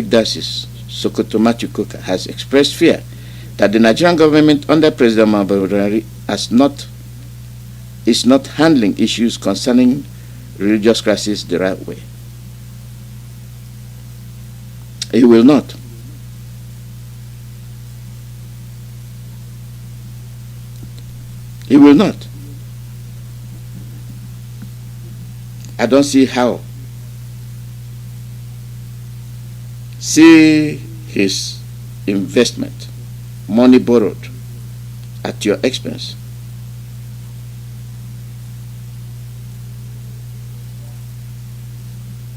Diocese, Sokoto Matthew Coker, has expressed fear that the Nigerian government under President Muhammadu Buhari is not handling issues concerning religious crisis the right way. He will not. He will not. I don't see how. See his investment, money borrowed at your expense.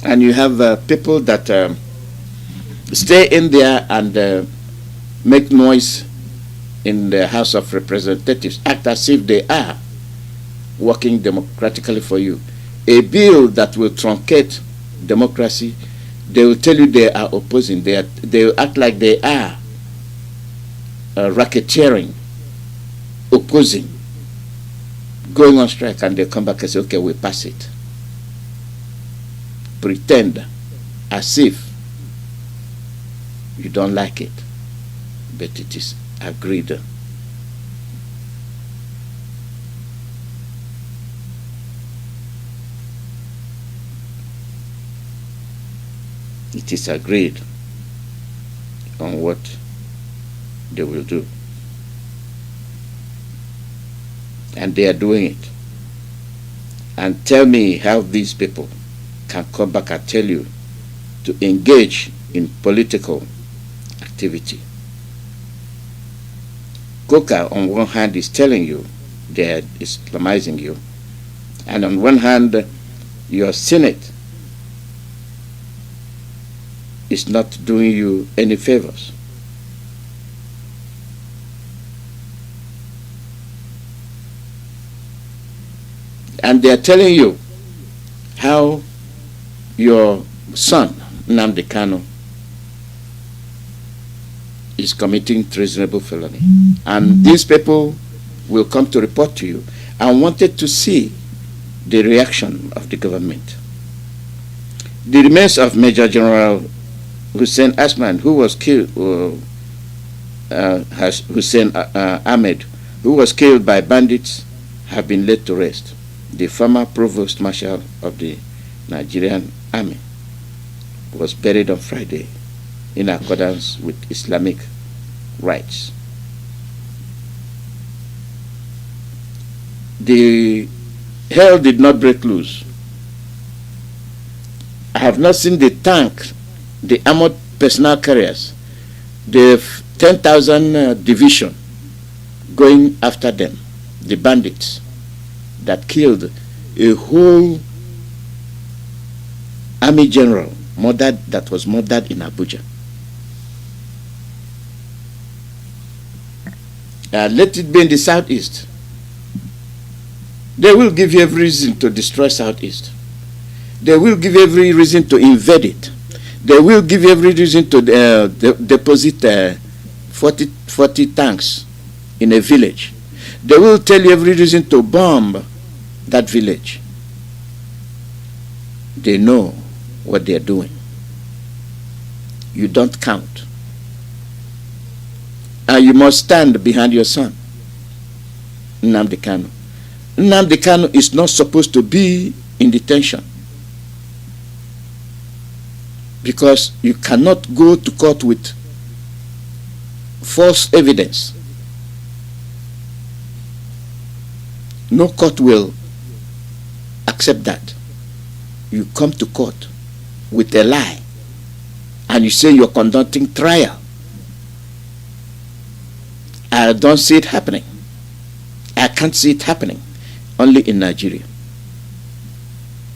And you have people that stay in there and make noise in the House of Representatives, act as if they are working democratically for you. A bill that will truncate democracy, they will tell you they are opposing. They will act like they are racketeering, opposing, going on strike, and they come back and say, okay, we pass it. Pretend as if you don't like it, but it is agreed. It is agreed on what they will do. And they are doing it. And tell me how these people can come back and tell you to engage in political activity. Coker, on one hand, is telling you they are Islamizing you, and on one hand, your Senate is not doing you any favors. And they are telling you how your son, NNAMDI Kanu, is committing treasonable felony. And these people will come to report to you. I wanted to see the reaction of the government. The remains of Major General Hussein Asman, who was killed, Hussein Ahmed, who was killed by bandits, have been laid to rest. The former Provost Marshal of the Nigerian Army was buried on Friday in accordance with Islamic rites. The hell did not break loose. I have not seen the tank, the armored personnel carriers, the 10,000 division going after them, the bandits that killed a whole army general that was murdered in Abuja. Let it be in the southeast. They will give you every reason to destroy southeast. They will give you every reason to invade it. They will give you every reason to deposit 40 tanks in a village. They will tell you every reason to bomb that village. They know what they are doing. You don't count. And you must stand behind your son, NNAMDI Kanu. NNAMDI Kanu is not supposed to be in detention, because you cannot go to court with false evidence. No court will accept that. You come to court with a lie and you say you're conducting trial. I don't see it happening. I can't see it happening. Only in Nigeria.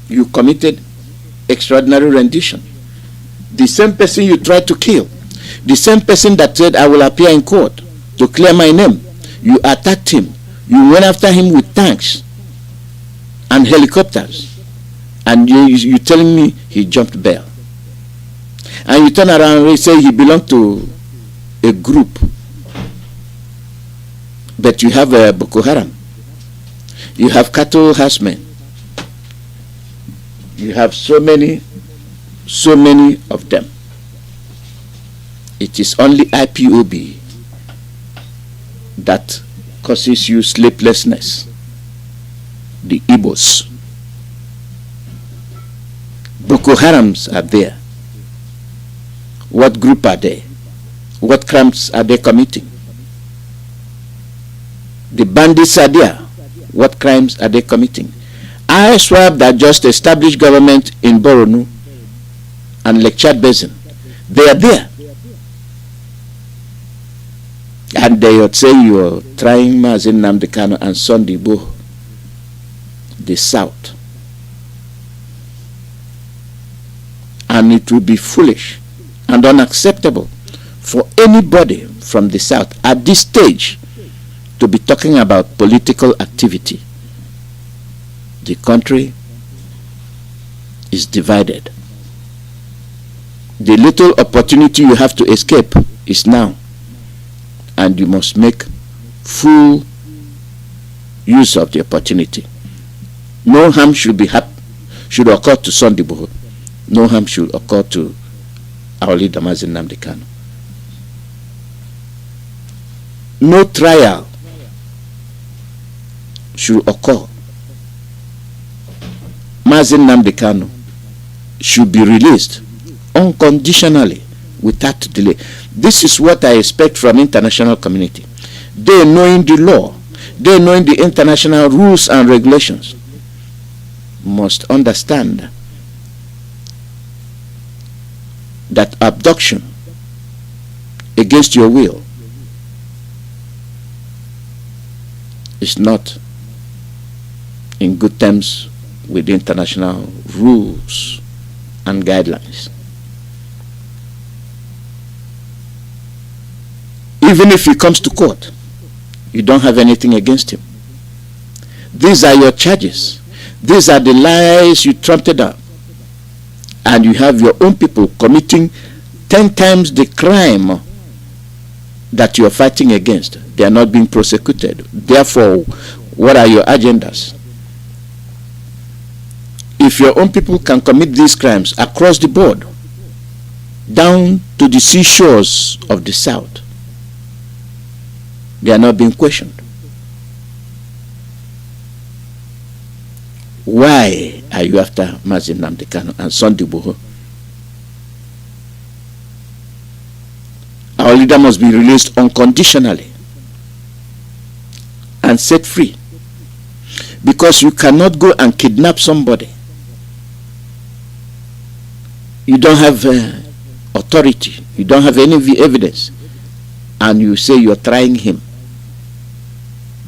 You committed extraordinary rendition. The same person you tried to kill, the same person that said, I will appear in court to clear my name, you attacked him. You went after him with tanks and helicopters. And you telling me he jumped bail. And you turn around and say he belonged to a group. But you have Boko Haram. You have cattle herdsmen. You have so many of them. It is only IPOB that causes you sleeplessness. The Igbos. Boko Harams are there. What group are they? What crimes are they committing? The bandits are there. What crimes are they committing? ISWAP that just established government in Borno and Lake Chad Basin, they are there. And they would say you are trying Mazi Nnamdi and Sunday Igboho, the South. And it will be foolish and unacceptable for anybody from the South at this stage to be talking about political activity. The country is divided. The little opportunity you have to escape is now, and you must make full use of the opportunity. No harm should occur to Sunday Igboho. No harm should occur to our leader Mazi Nnamdi Kanu. No trial should occur. Mazi Nnamdi Kanu should be released unconditionally without delay. This is what I expect from international community. They knowing the law, they knowing the international rules and regulations, must understand that abduction against your will is not in good terms with the international rules and guidelines. Even if he comes to court, you don't have anything against him. These are your charges. These are the lies you trumpeted up. And you have your own people committing 10 times the crime that you are fighting against. They are not being prosecuted. Therefore, what are your agendas? If your own people can commit these crimes across the board, down to the seashores of the South, they are not being questioned. Why are you after Mazi Nnamdi Kanu and Sunday Igboho? Our leader must be released unconditionally and set free, because you cannot go and kidnap somebody. You don't have authority, you don't have any evidence, and you say you're trying him.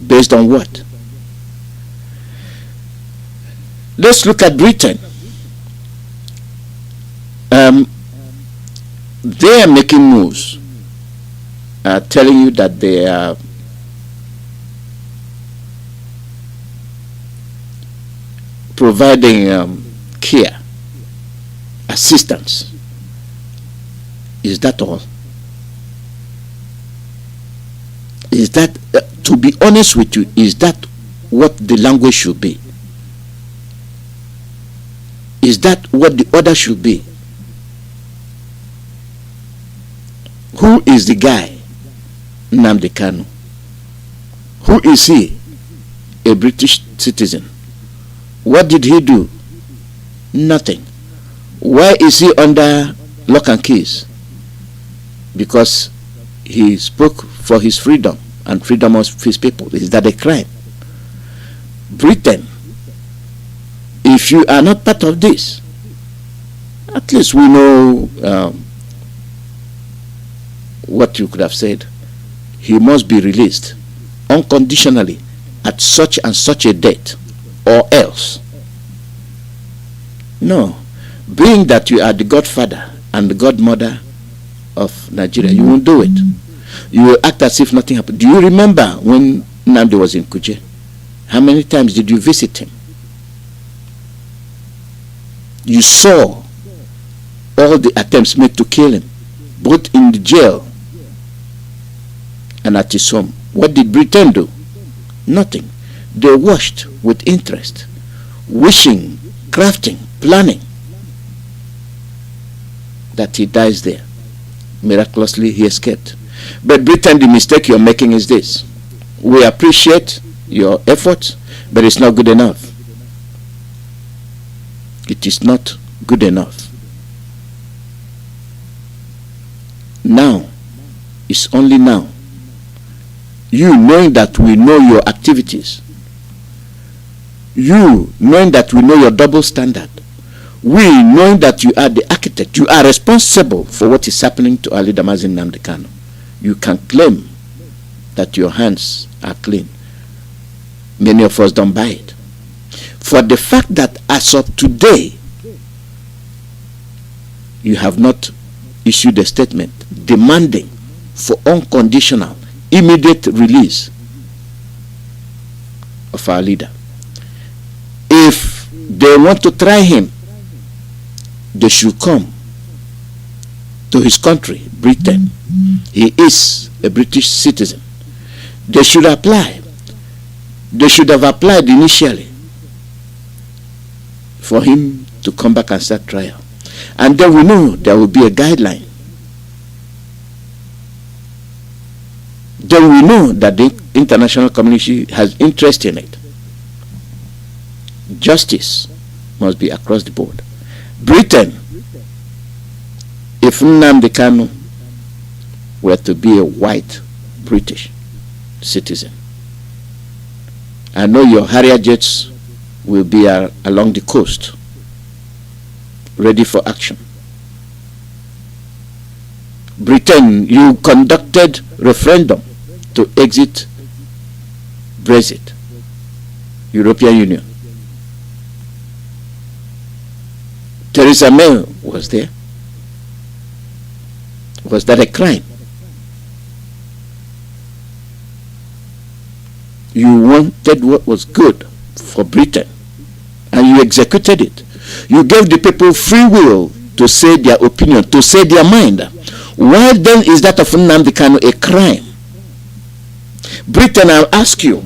Based on what? Let's look at Britain. They are making moves, telling you that they are providing care, assistance. Is that all? Is that, to be honest with you, is that what the language should be? Is that what the order should be? Who is the guy, Nnamdi Kanu? Who is he? A British citizen. What did he do? Nothing. Why is he under lock and keys? Because he spoke for his freedom and freedom of his people. Is that a crime? Britain, if you are not part of this, at least we know what you could have said. He must be released unconditionally at such and such a date, or else. No. Being that you are the godfather and the godmother of Nigeria, you won't do it. You will act as if nothing happened. Do you remember when Nnamdi was in Kuje? How many times did you visit him? You saw all the attempts made to kill him, both in the jail and at his home. What did Britain do? Nothing. They watched with interest, wishing, crafting, planning that he dies there. Miraculously, he escaped. But Britain, the mistake you're making is this. We appreciate your effort, but it's not good enough. It is not good enough. Now, it's only now. You knowing that we know your activities. You knowing that we know your double standard. We knowing that you are the architect. You are responsible for what is happening to our leader Mazi Nnamdi. You can claim that your hands are clean. Many of us don't buy it. For the fact that as of today, you have not issued a statement demanding for unconditional, immediate release of our leader. If they want to try him, they should come to his country, Britain. He is a British citizen. They should apply. They should have applied initially for him to come back and start trial. And then we know there will be a guideline. Then we know that the international community has interest in it. Justice must be across the board. Britain, if Nnamdi Kanu were to be a white British citizen, I know your Harrier jets will be along the coast, ready for action. Britain, you conducted referendum to exit Brexit, European Union. Theresa May was there. Was that a crime? You wanted what was good for Britain, and you executed it. You gave the people free will to say their opinion, to say their mind. Why then is that of Nnamdi Kanu a crime? Britain, I'll ask you,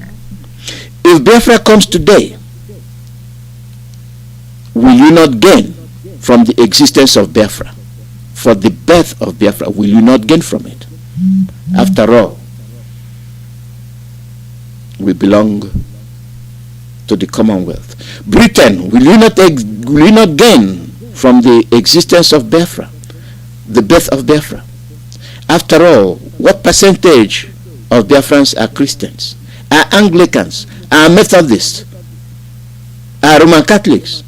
if Biafra comes today, will you not gain from the existence of Biafra? For the birth of Biafra, will you not gain from it? After all, we belong to the Commonwealth. Britain, will you not gain from the existence of Biafra, the birth of Biafra? After all, what percentage of Biafrans are Christians, are Anglicans, are Methodists, are Roman Catholics?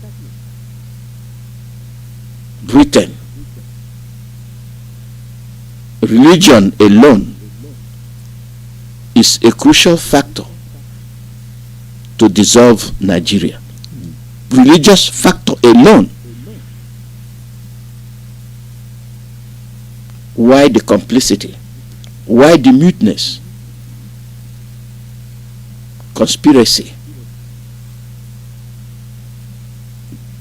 Britain, religion alone is a crucial factor to dissolve Nigeria. Religious factor alone. Why the complicity? Why the muteness? Conspiracy.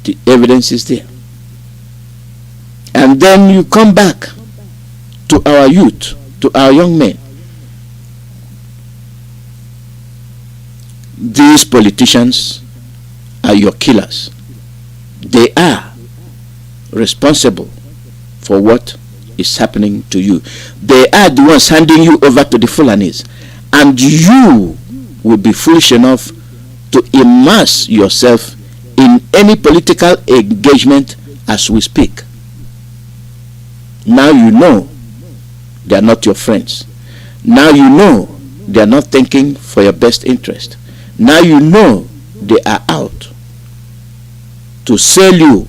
The evidence is there. And then you come back to our youth, to our young men. These politicians are your killers. They are responsible for what is happening to you. They are the ones handing you over to the Fulanis. And you will be foolish enough to immerse yourself in any political engagement as we speak. Now you know they are not your friends. Now you know they are not thinking for your best interest. Now you know they are out to sell you,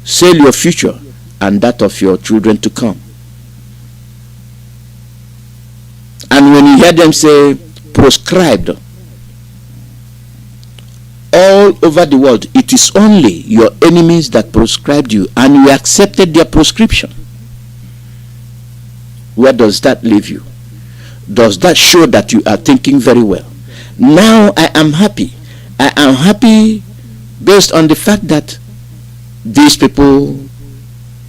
sell your future and that of your children to come. And when you hear them say proscribed all over the world, it is only your enemies that proscribed you and you accepted their proscription. Where does that leave you? Does that show that you are thinking very well? Now I am happy. I am happy based on the fact that these people,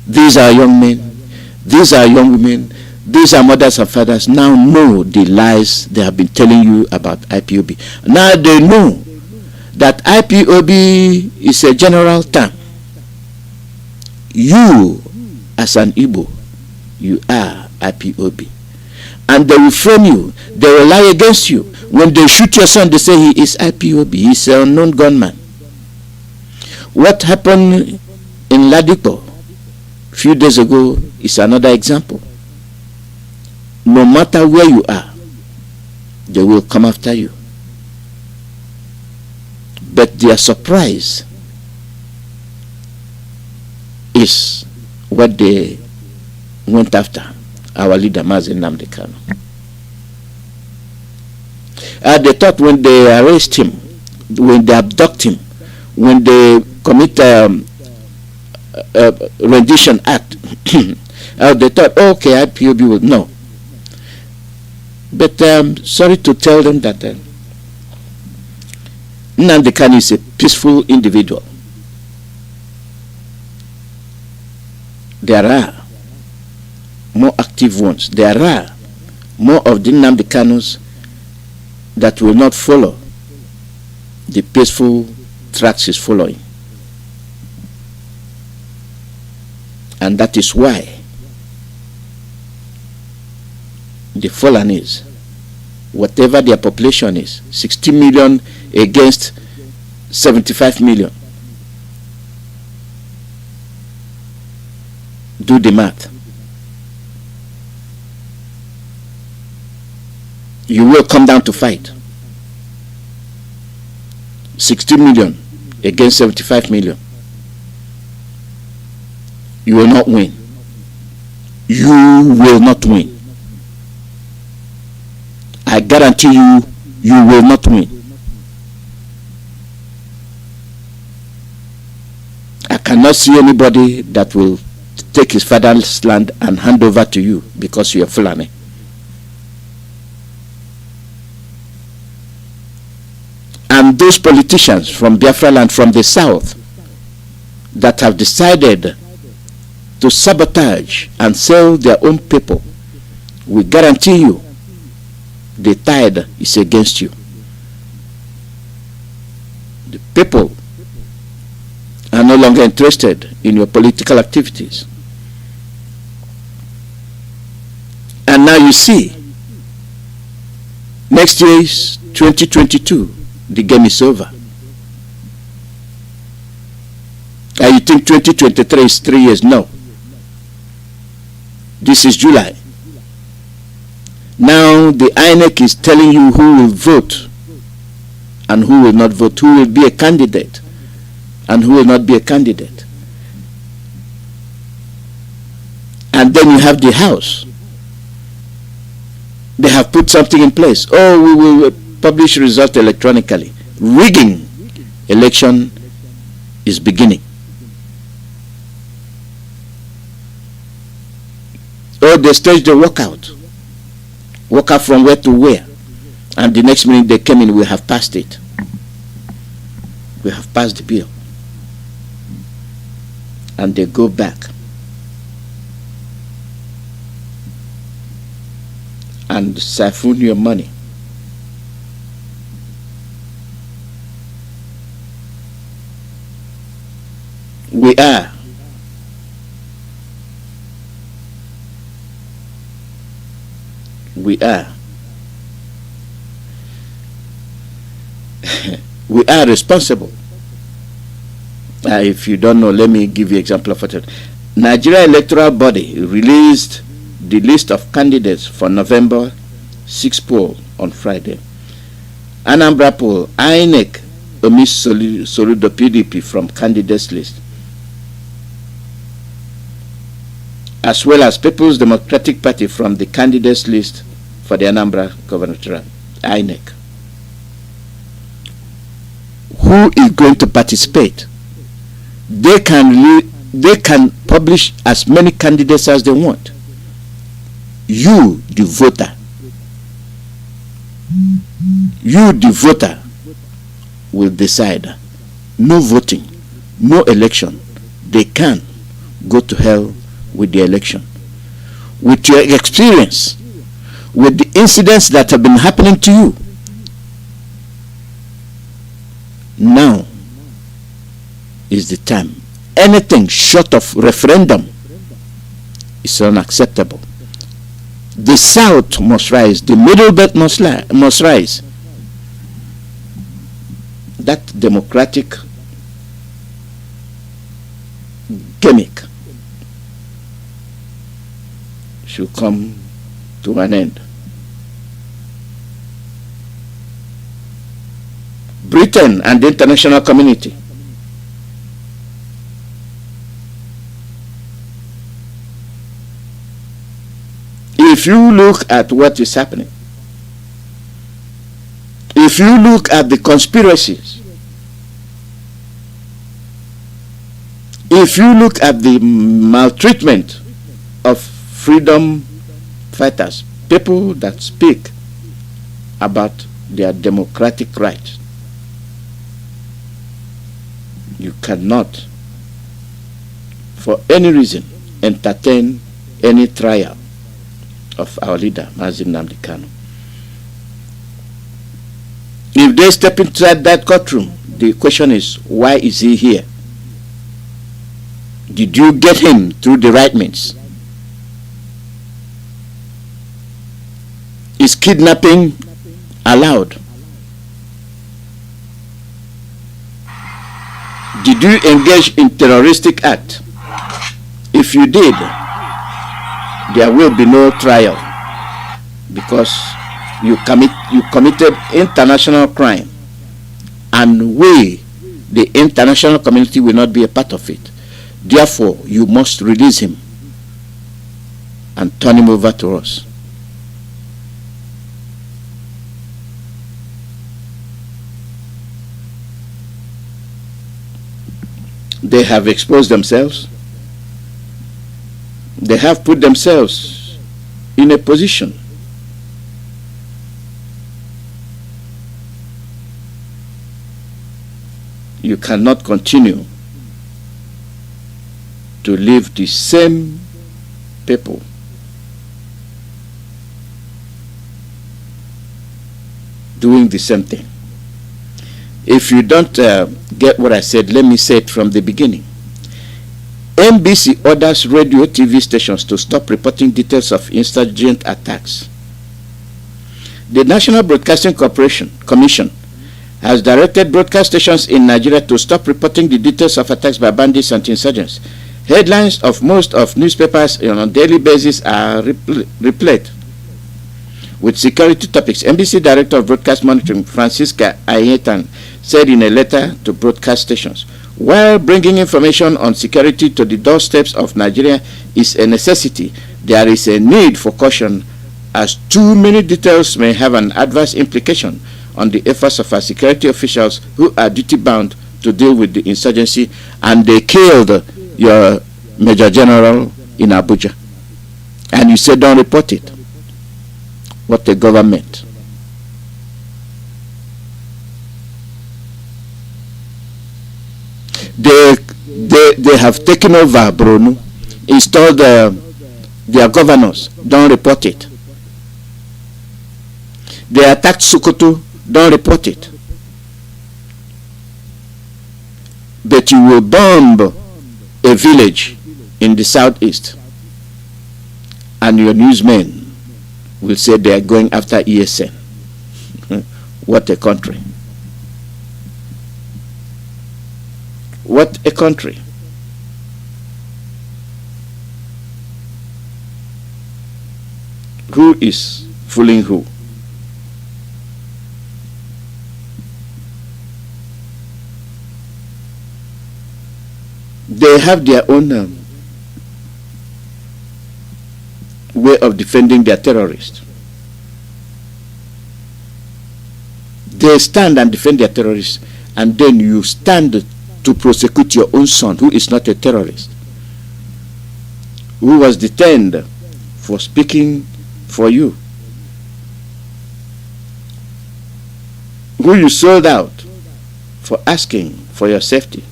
these are young men, these are young women, these are mothers and fathers, now know the lies they have been telling you about IPOB. Now they know that IPOB is a general term. You, as an Igbo, you are IPOB. And they will frame you. They will lie against you. When they shoot your son, they say he is IPOB. He's an unknown gunman. What happened in Ladipo a few days ago is another example. No matter where you are, they will come after you. But their surprise is what they went after our leader Mazi Kanu. They thought when they arrest him, when they abduct him, when they commit rendition act, they thought, okay, IPOB will no. But sorry to tell them that Nnamdi Kanu is a peaceful individual. There are more active ones. There are more of the Nnamdi Kanus that will not follow the peaceful tracks he's following. And that is why the Fulanis, whatever their population is, 60 million against 75 million. Do the math. You will come down to fight. 60 million against 75 million. You will not win. You will not win. I guarantee you, you will not win. I cannot see anybody that will take his father's land and hand over to you because you are Fulani. And those politicians from Biafra land, from the south, that have decided to sabotage and sell their own people, we guarantee you the tide is against you. The people are no longer interested in your political activities. And now you see, next year is 2022. The game is over. And you think 2023 is 3 years? No. This is July. Now the INEC is telling you who will vote and who will not vote, who will be a candidate and who will not be a candidate. And then you have the House. They have put something in place. Oh, we will publish result electronically. Rigging election is beginning. Oh, they staged the walkout. Walk out from where to where. And the next minute they came in, we have passed it. We have passed the bill. And they go back and siphon your money. We are we are responsible. If you don't know, let me give you an example of it. Nigeria Electoral Body released the list of candidates for November 6 poll on Friday. Anambra poll, INEC omits Soludo PDP from candidates list, as well as People's Democratic Party from the candidates list for the Anambra gubernatorial, INEC. Who is going to participate? They can publish as many candidates as they want. You, the voter, will decide. No voting, no election. They can go to hell with the election. With your experience, with the incidents that have been happening to you, now is the time. Anything short of referendum is unacceptable. The South must rise. The Middle Belt must rise. That democratic gimmick should come to an end. Britain and the international community if you look at what is happening, if you look at the conspiracies, if you look at the maltreatment of freedom fighters, people that speak about their democratic rights, you cannot, for any reason, entertain any trial of our leader, Mazi Kanu. If they step inside that courtroom, the question is, why is he here? Did you get him through the right means? Is kidnapping allowed? Did you engage in terroristic act? If you did, there will be no trial, because you committed international crime, and we, the international community, will not be a part of it. Therefore, you must release him and turn him over to us. They have exposed themselves. They have put themselves in a position you cannot continue to leave the same people doing the same thing. If you don't get what I said, let me say it from the beginning. NBC orders radio TV stations to stop reporting details of insurgent attacks. The National Broadcasting Commission has directed broadcast stations in Nigeria to stop reporting the details of attacks by bandits and insurgents. Headlines of most of newspapers on a daily basis are replete with security topics. NBC Director of Broadcast Monitoring, Francisca Ayetan, said in a letter to broadcast stations, while bringing information on security to the doorsteps of Nigeria is a necessity, there is a need for caution, as too many details may have an adverse implication on the efforts of our security officials who are duty-bound to deal with the insurgency, and they killed your Major General in Abuja. And you said don't report it. What a government. They have taken over Bruno, installed their governors, don't report it. They attacked Sokoto, don't report it. But you will bomb a village in the southeast, and your newsmen will say they are going after ESN. What a country. What a country. Who is fooling who? They have their own way of defending their terrorists. They stand and defend their terrorists, and then you stand to prosecute your own son, who is not a terrorist, who was detained for speaking for you, who you sold out for asking for your safety.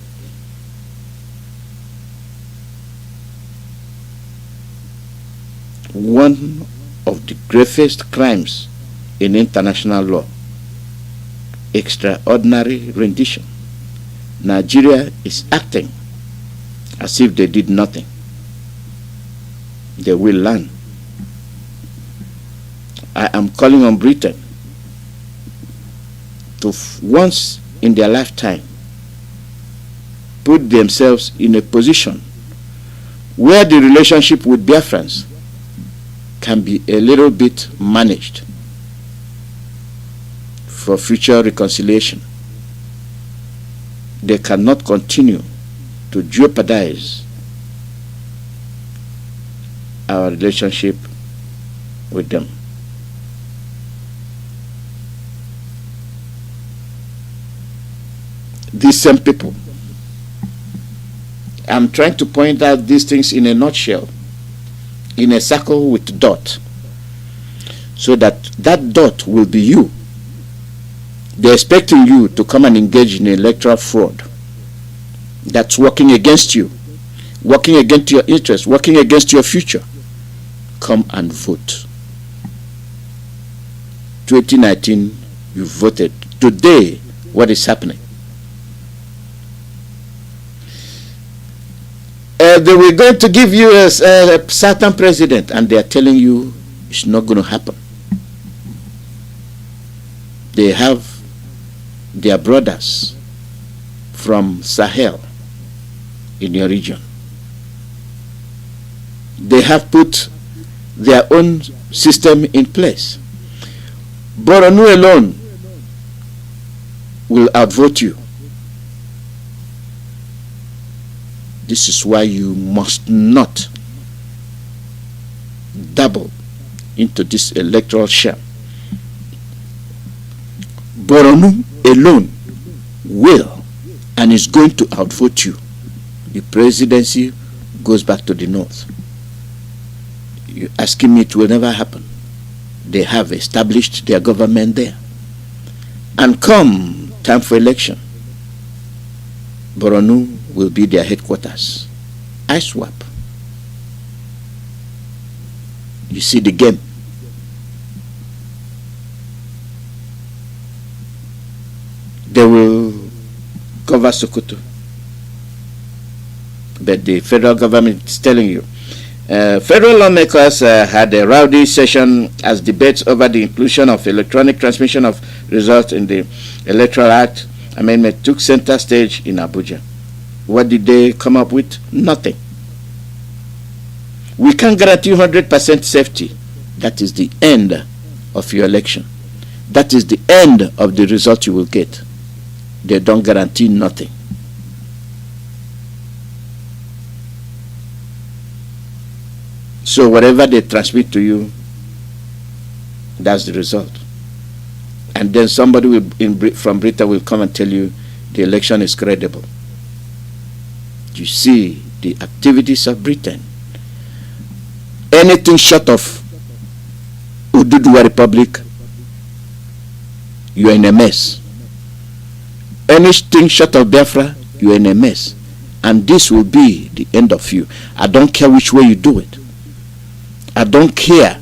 One of the gravest crimes in international law, extraordinary rendition. Nigeria is acting as if they did nothing. They will learn. I am calling on Britain to once in their lifetime put themselves in a position where the relationship with Biafrans can be a little bit managed for future reconciliation. They cannot continue to jeopardize our relationship with them. These same people, I'm trying to point out these things in a nutshell, in a circle with dot, so that that dot will be you. They're expecting you to come and engage in electoral fraud that's working against you, working against your interests, working against your future. Come and vote. 2019, you voted. Today, what is happening? They were going to give you a certain president, and they are telling you it's not going to happen. They have their brothers from Sahel in your region. They have put their own system in place. Boronu alone will outvote you. This is why you must not dabble into this electoral sham. Boronu alone will and is going to outvote you. The presidency goes back to the north. You're asking me it will never happen. They have established their government there. And come time for election, Boronu will be their headquarters. I swap. You see the game. They will cover Sokoto. But the federal government is telling you. Federal lawmakers had a rowdy session as debates over the inclusion of electronic transmission of results in the Electoral Act amendment took center stage in Abuja. What did they come up with? Nothing. We can't guarantee 100% safety. That is the end of your election. That is the end of the result you will get. They don't guarantee nothing. So whatever they transmit to you, that's the result. And then somebody will, from Britain will come and tell you the election is credible. You see the activities of Britain. Anything short of Ududuwa Republic, you are in a mess. Anything short of Biafra, you are in a mess. And this will be the end of you. I don't care which way you do it. I don't care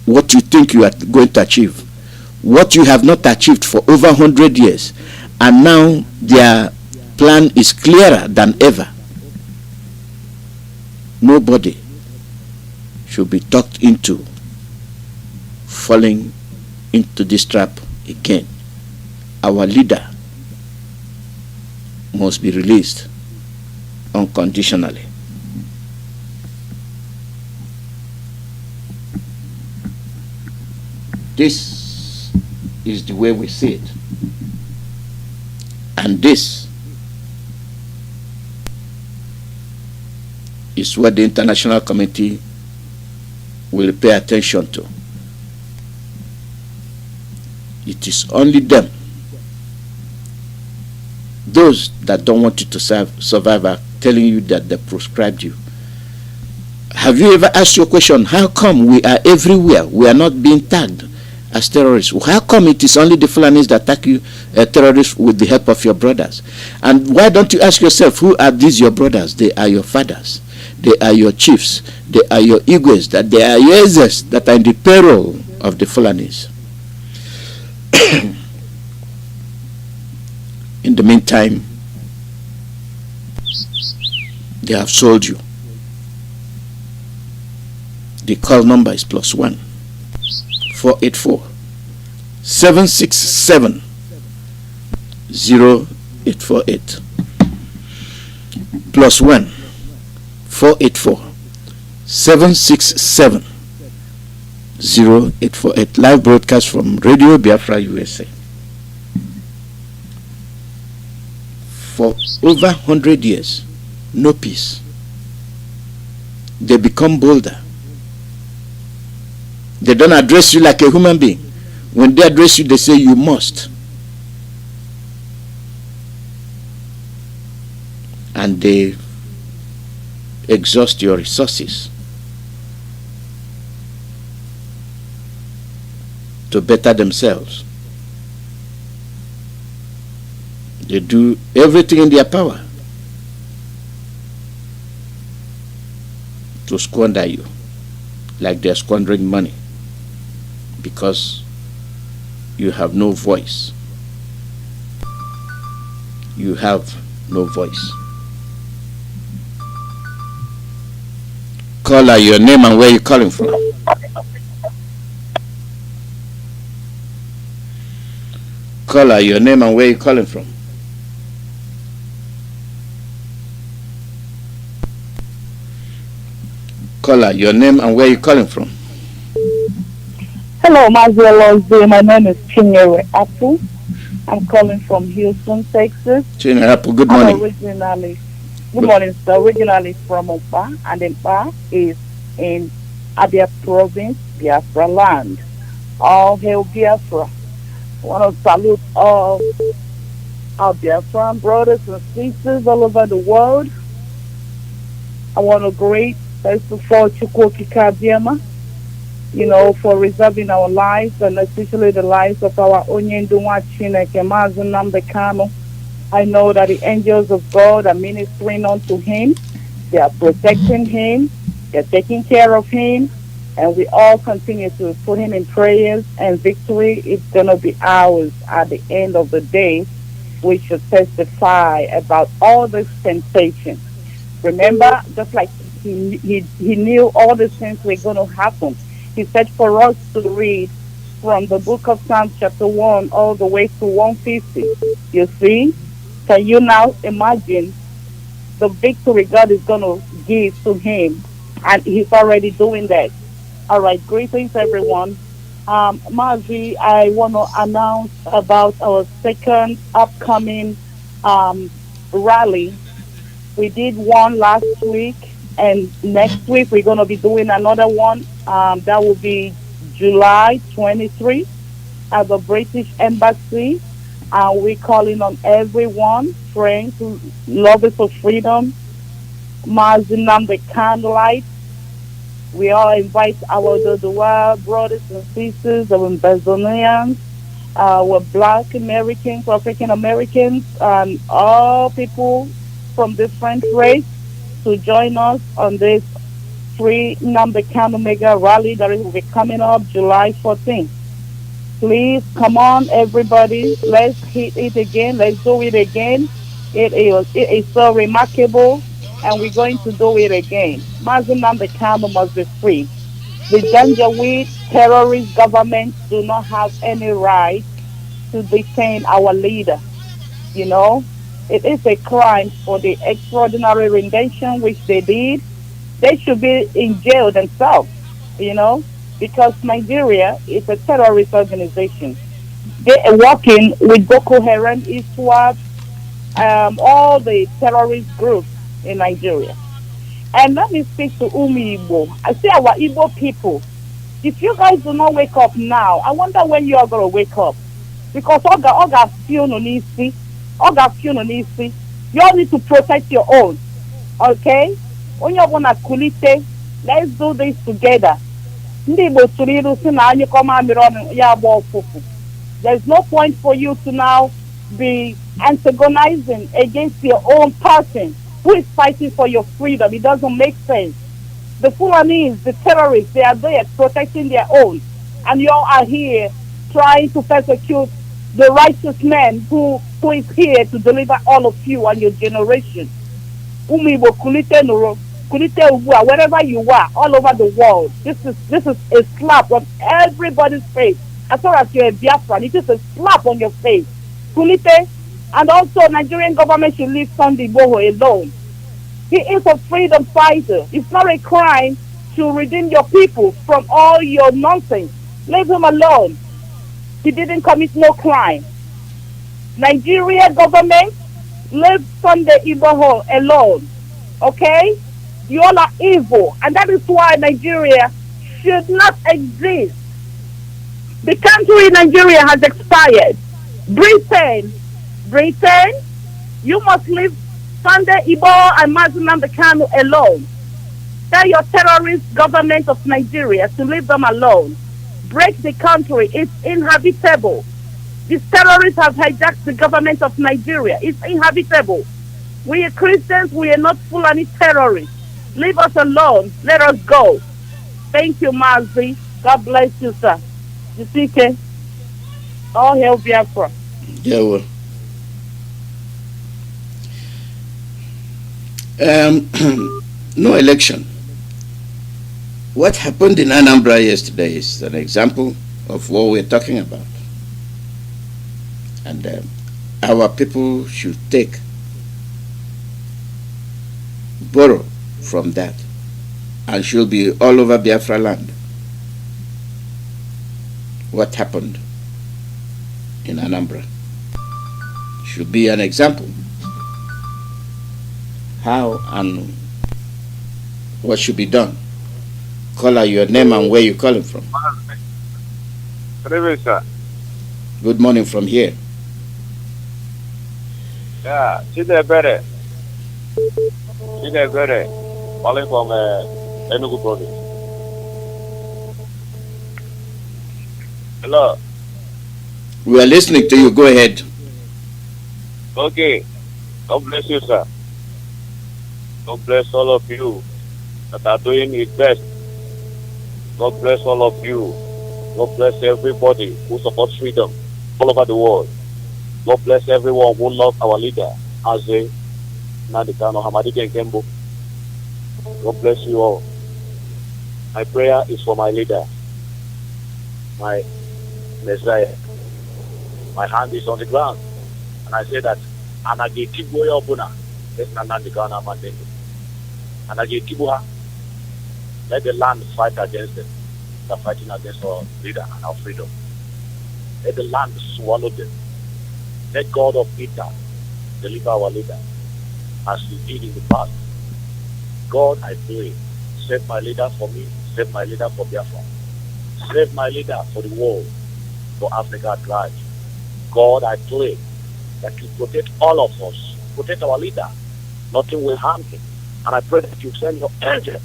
what you think you are going to achieve. What you have not achieved for over 100 years. And now their plan is clearer than ever. Nobody should be talked into falling into this trap again. Our leader must be released unconditionally. This is the way we see it. And this is what the international committee will pay attention to. It is only them, those that don't want you to survive, are telling you that they proscribed you. Have you ever asked your question, how come we are everywhere, we are not being tagged as terrorists? How come it is only the Fulanis that attack you, terrorists, with the help of your brothers? And why don't you ask yourself, who are these your brothers? They are your fathers. They are your chiefs. They are your Igwes. That they are your Ezes that are in the peril of the Fulanis. In the meantime, they have sold you. The call number is +1 484 767 0848. +1 484 767 0848. Live broadcast from Radio Biafra USA. For over 100 years, no peace. They become bolder. They don't address you like a human being. When they address you, they say you must. And they exhaust your resources to better themselves. They do everything in their power to squander you, like they're squandering money, because you have no voice. You have no voice. Caller, your name and where you're calling from. Caller, your name and where you're calling from. Caller, your name and where you're calling from. Hello, Mazi Alozie. My name is Chinyere Apple. I'm calling from Houston, Texas. Chinyere Apple, good morning. Good morning, sir. Originally from Opa, and Mpa is in Abia Province, Biafra land. All hail Biafra. I want to salute all our Biafran brothers and sisters all over the world. I want to greet, first of all, Chukwuemeka Alozie, for reserving our lives, and especially the lives of our Onyenduwa Chineke, Mazi Kanu. I know that the angels of God are ministering unto him. They are protecting him. They are taking care of him. And we all continue to put him in prayers, and victory is going to be ours at the end of the day. We should testify about all this temptation. Remember, just like he knew all the things were going to happen. He said for us to read from the book of Psalms chapter 1 all the way to 150. You see? Can you now imagine the victory God is going to give to him? And he's already doing that. All right, greetings, everyone. Mazi, I want to announce about our second upcoming rally. We did one last week, and next week we're going to be doing another one. That will be July 23 at the British Embassy. We're calling on everyone, friends, lovers of freedom, Muslim, the candlelight. We all invite our Dodowa brothers and sisters, our Ambazonians, our Black Americans, African Americans, and all people from different races to join us on this free Nnamdi Kanu mega rally that will be coming up July 14th. Please come on, everybody. Let's hit it again. Let's do it again. It is so remarkable, and we're going to do it again. Mazi Nnamdi Kanu must be free. The Janjaweed terrorist government do not have any right to detain our leader. It is a crime for the extraordinary rendition which they did. They should be in jail themselves, because Nigeria is a terrorist organization. They are working with Boko Haram, ISWAP, all the terrorist groups in Nigeria. And let me speak to Igbo. I say our Igbo people, if you guys do not wake up now, I wonder when you are going to wake up. Because Oga feel no easy. You all need to protect your own. Okay? When you want to kulite, let's do this together. There's no point for you to now be antagonizing against your own person who is fighting for your freedom. It doesn't make sense. The Fulanis, the terrorists, they are there protecting their own. And you all are here trying to persecute the righteous man who is here to deliver all of you and your generation. Kulite Ubua, wherever you are, all over the world. This is a slap on everybody's face. As far as you're a Biafran, it is a slap on your face. Kulite, and also Nigerian government should leave Sunday Boho alone. He is a freedom fighter. It's not a crime to redeem your people from all your nonsense. Leave him alone. He didn't commit no crime. Nigeria government, leave Sunday Iboho alone. Okay? You all are evil, and that is why Nigeria should not exist. The country in Nigeria has expired. Britain, you must leave Sunday Iboho and Mazi Kanu alone. Tell your terrorist government of Nigeria to leave them alone. Break the country. It's inhabitable. These terrorists have hijacked the government of Nigeria. It's inhabitable. We are Christians. We are not Fulani terrorists. Leave us alone. Let us go. Thank you, Mazi. God bless you, sir. You see, okay? All hail Biafra. Yeah, well. No election. What happened in Anambra yesterday is an example of what we're talking about. And our people should borrow from that, and should be all over Biafra land. What happened in Anambra should be an example. How and what should be done. Call out your name and where you're calling from. Good evening, sir. Good morning from here. Yeah, Chidebere, calling from Enugu province. Hello. We are listening to you. Go ahead. Okay. God bless you, sir. God bless all of you that are doing it best. God bless all of you. God bless everybody who supports freedom all over the world. God bless everyone who loves our leader, Aze, Nadikano, Hamadike, and Kembo. God bless you all. My prayer is for my leader, my Messiah. My hand is on the ground, and I say that Anage Kibuya Obuna, let Nadikana Mandendo. Anage Kibuha, let the land fight against them. They're fighting against our leader and our freedom. Let the land swallow them. Let God of Peter deliver our leader as he did in the past. God, I pray, save my leader for me, save my leader for Biafra. Save my leader for the world, for Africa at large. God, I pray that you protect all of us, protect our leader. Nothing will harm him. And I pray that you send your angel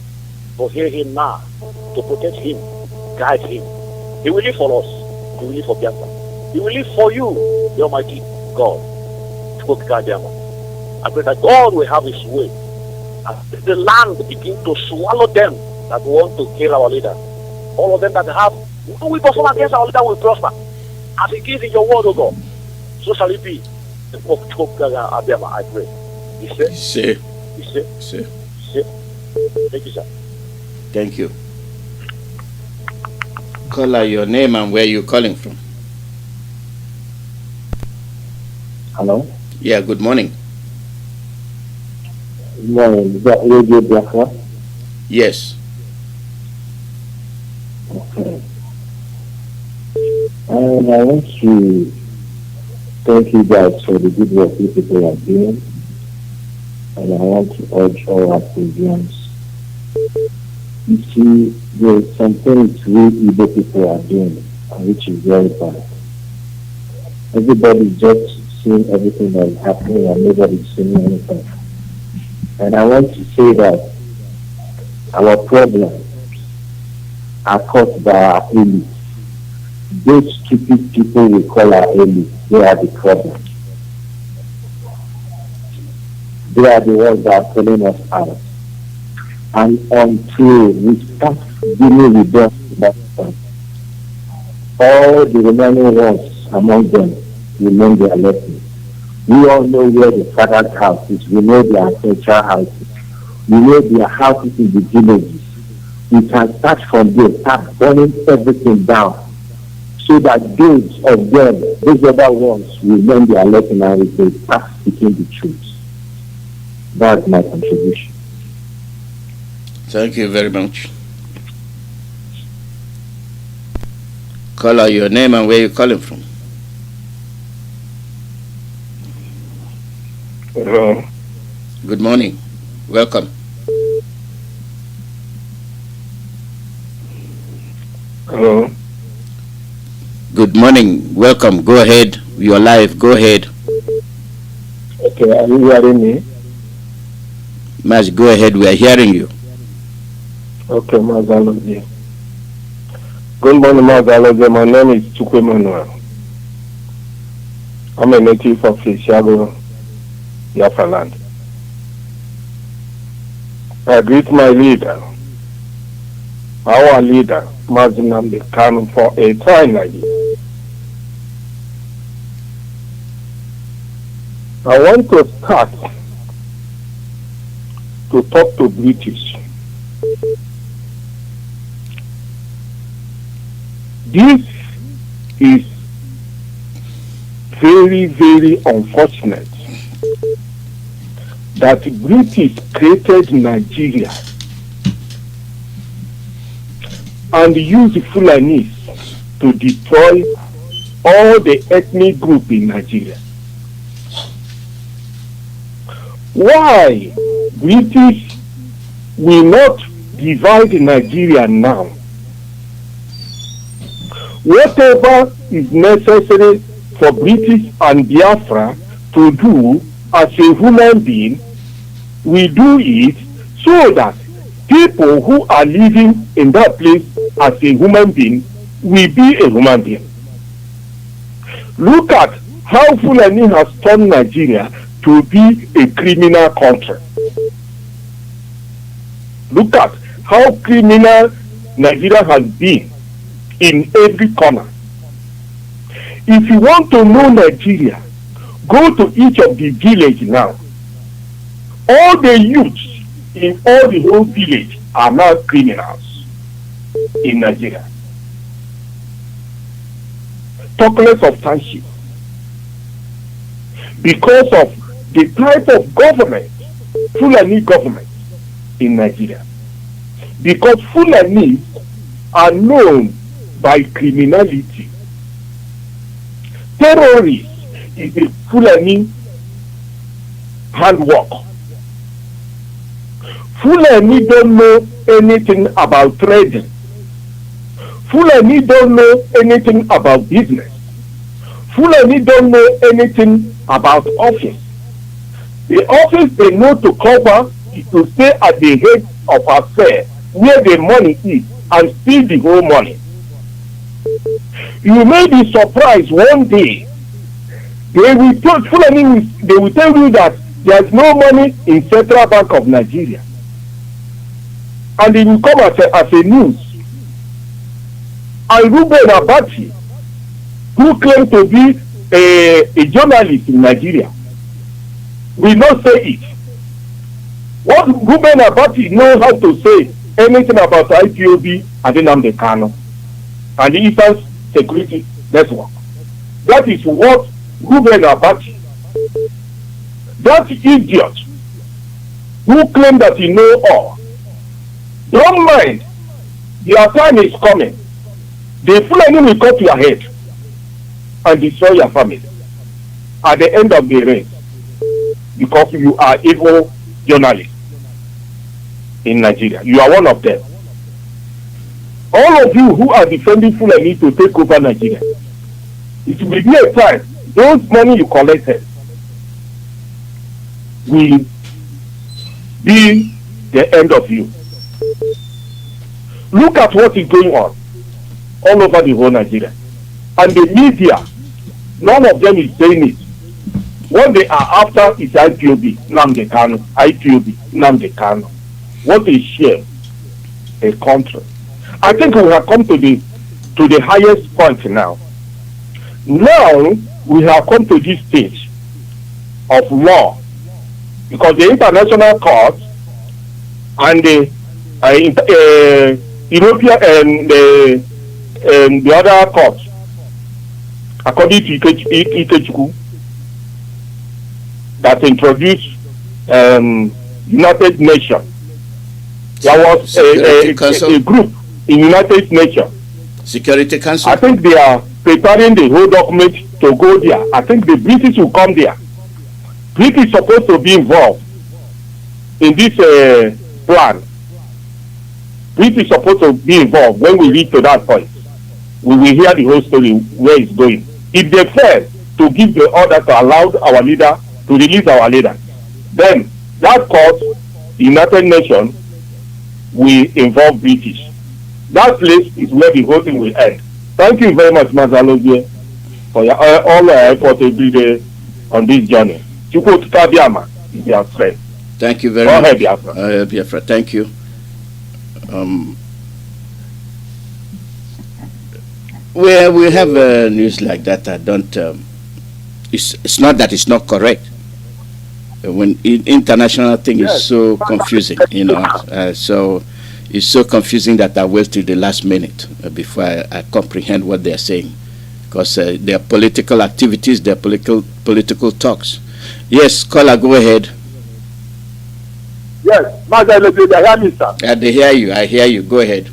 to hear him now, to protect him, guide him. He will live for us. He will live for Biafra. He will live for you, the Almighty God. I pray that God will have his way. As the land begin to swallow them that want to kill our leader. All of them that have no we perform against our leader will prosper. As it is in your word, O God, so shall it be. I pray. You say? Thank you, sir. Thank you. Call out your name and where you're calling from. Hello? Yeah, good morning. Good morning. Is that Radio Biafra? Yes. Okay. And I want to thank you guys for the good work you people are doing. And I want to urge all Africans. You see, there's some things we Igbo people are doing, which is very bad. Everybody's just seeing everything that is happening and nobody's seeing anything. And I want to say that our problems are caused by our elite. Those stupid people we call our elite, they are the problem. They are the ones that are pulling us out. And until we start dealing with them, all the remaining ones among them will learn their lesson. We all know where the father's house is. We know their ancestral houses. their houses in the villages. We can start from there, start burning everything down, so that those of them, those other ones, will learn their lesson and will start speaking the truth. That's my contribution. Thank you very much. Call out your name and where you're calling from. Hello. Good morning. Welcome. Hello. Good morning. Welcome. Go ahead. You're live. Go ahead. Okay, are you hearing me? Mazi, go ahead. We are hearing you. Okay, Mazi Alozie. Good morning, Mazi Alozie. My name is Chukwuemeka. I'm a native of Chicago, Biafra land. I greet my leader, our leader, Mazi Kanu, for a time like this. I want to start to talk to British. This is very, very unfortunate that British created Nigeria and used Fulanis to destroy all the ethnic group in Nigeria. Why British will not divide Nigeria now? Whatever is necessary for British and Biafra to do as a human being, we do it so that people who are living in that place as a human being will be a human being. Look at how Fulani has turned Nigeria to be a criminal country. Look at how criminal Nigeria has been in every corner. If you want to know Nigeria, go to each of the villages now. All the youths in all the whole village are now criminals in Nigeria. Talk less of township. Because of the type of government, Fulani government in Nigeria. Because Fulani are known by criminality. Terrorists is a Fulani handwork. Fulani don't know anything about trading. Fulani don't know anything about business. Fulani don't know anything about office. The office they know to cover is to stay at the head of affair where the money is and steal the whole money. You may be surprised one day they will tell you that there is no money in Central Bank of Nigeria, and it will come as a news. And Ruben Abati, who claimed to be a journalist in Nigeria, will not say it. What Ruben Abati knows how to say anything about Ipob and NNAMDI'S Kanu and the Eastern Security Network. That is what Ruben Abati, that idiot who claimed that he knows all. Don't mind, your time is coming. The Fulani will cut your head and destroy your family at the end of the race, because you are evil journalists in Nigeria. You are one of them. All of you who are defending Fulani to take over Nigeria, it will be a time those money you collected will be the end of you. Look at what is going on all over the whole Nigeria. And the media, none of them is saying it. What they are after is Ipob, NNAMDI'S Kanu, Ipob, NNAMDI'S Kanu. What is share? A country. I think we have come to the highest point now. Now we have come to this stage of law, because the international court and European and the other courts, according to Ikechukwu, that introduced United Nations. There was a group in United Nations. Security Council. I think they are preparing the whole document to go there. I think the British will come there. British is supposed to be involved in this plan. British is supposed to be involved when we reach to that point. We will hear the whole story where it's going. If they fail to give the order to allow our leader to release our leader, then that court, the United Nations, will involve British. That place is where the whole thing will end. Thank you very much, Mazi Alozie, for your all your effort every day on this journey. Chukwuemeka is your friend. Thank you very much. Go ahead, Biafra. Biafra, thank you. Where we have news like that, I don't. It's not that it's not correct. When international thing is so confusing, you know, so it's so confusing that I wait till the last minute before I comprehend what they are saying, because their political activities, their political talks. Yes, caller, go ahead. Yes, Mazi Alozie, I hear me, sir. I hear you. Go ahead.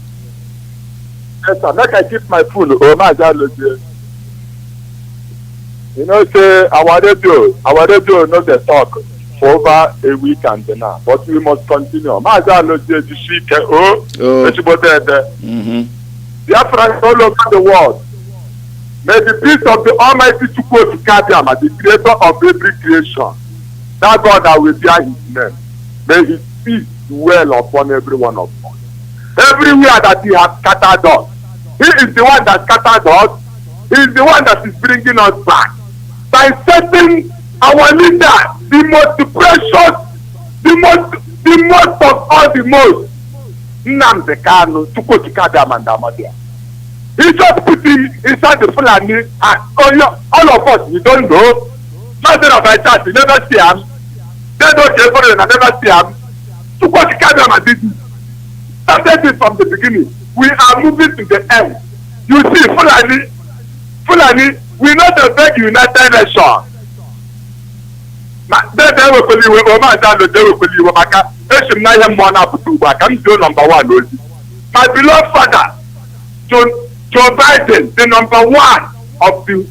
Yes, sir. Make I keep my phone. Oh, Mazi Alozie. You know, say our radio knows the talk for over a week and now, but we must continue. Mazi Alozie, you see, Biafrans all over the world. May the peace of the Almighty Chukwuemeka, the creator of every creation, that God that will bear his name, may his peace dwell upon every one of us. Everywhere that he has scattered us, he is the one that scattered us. He is the one that is bringing us back by setting our leader, the most precious, the most of all the most, Kanu, Chukwuemeka. He just put him inside the Fulani, and all of us, we don't know. Nothing of my church, we never see him. They don't care for him, I never see him. Chukwuemeka did it. Started it from the beginning. We are moving to the end. You see, Fulani, we not a big United Nations. They will believe we will not have the Maka. They should not have one up to back. I'm still number one. My beloved father, Joe Biden, the number one of the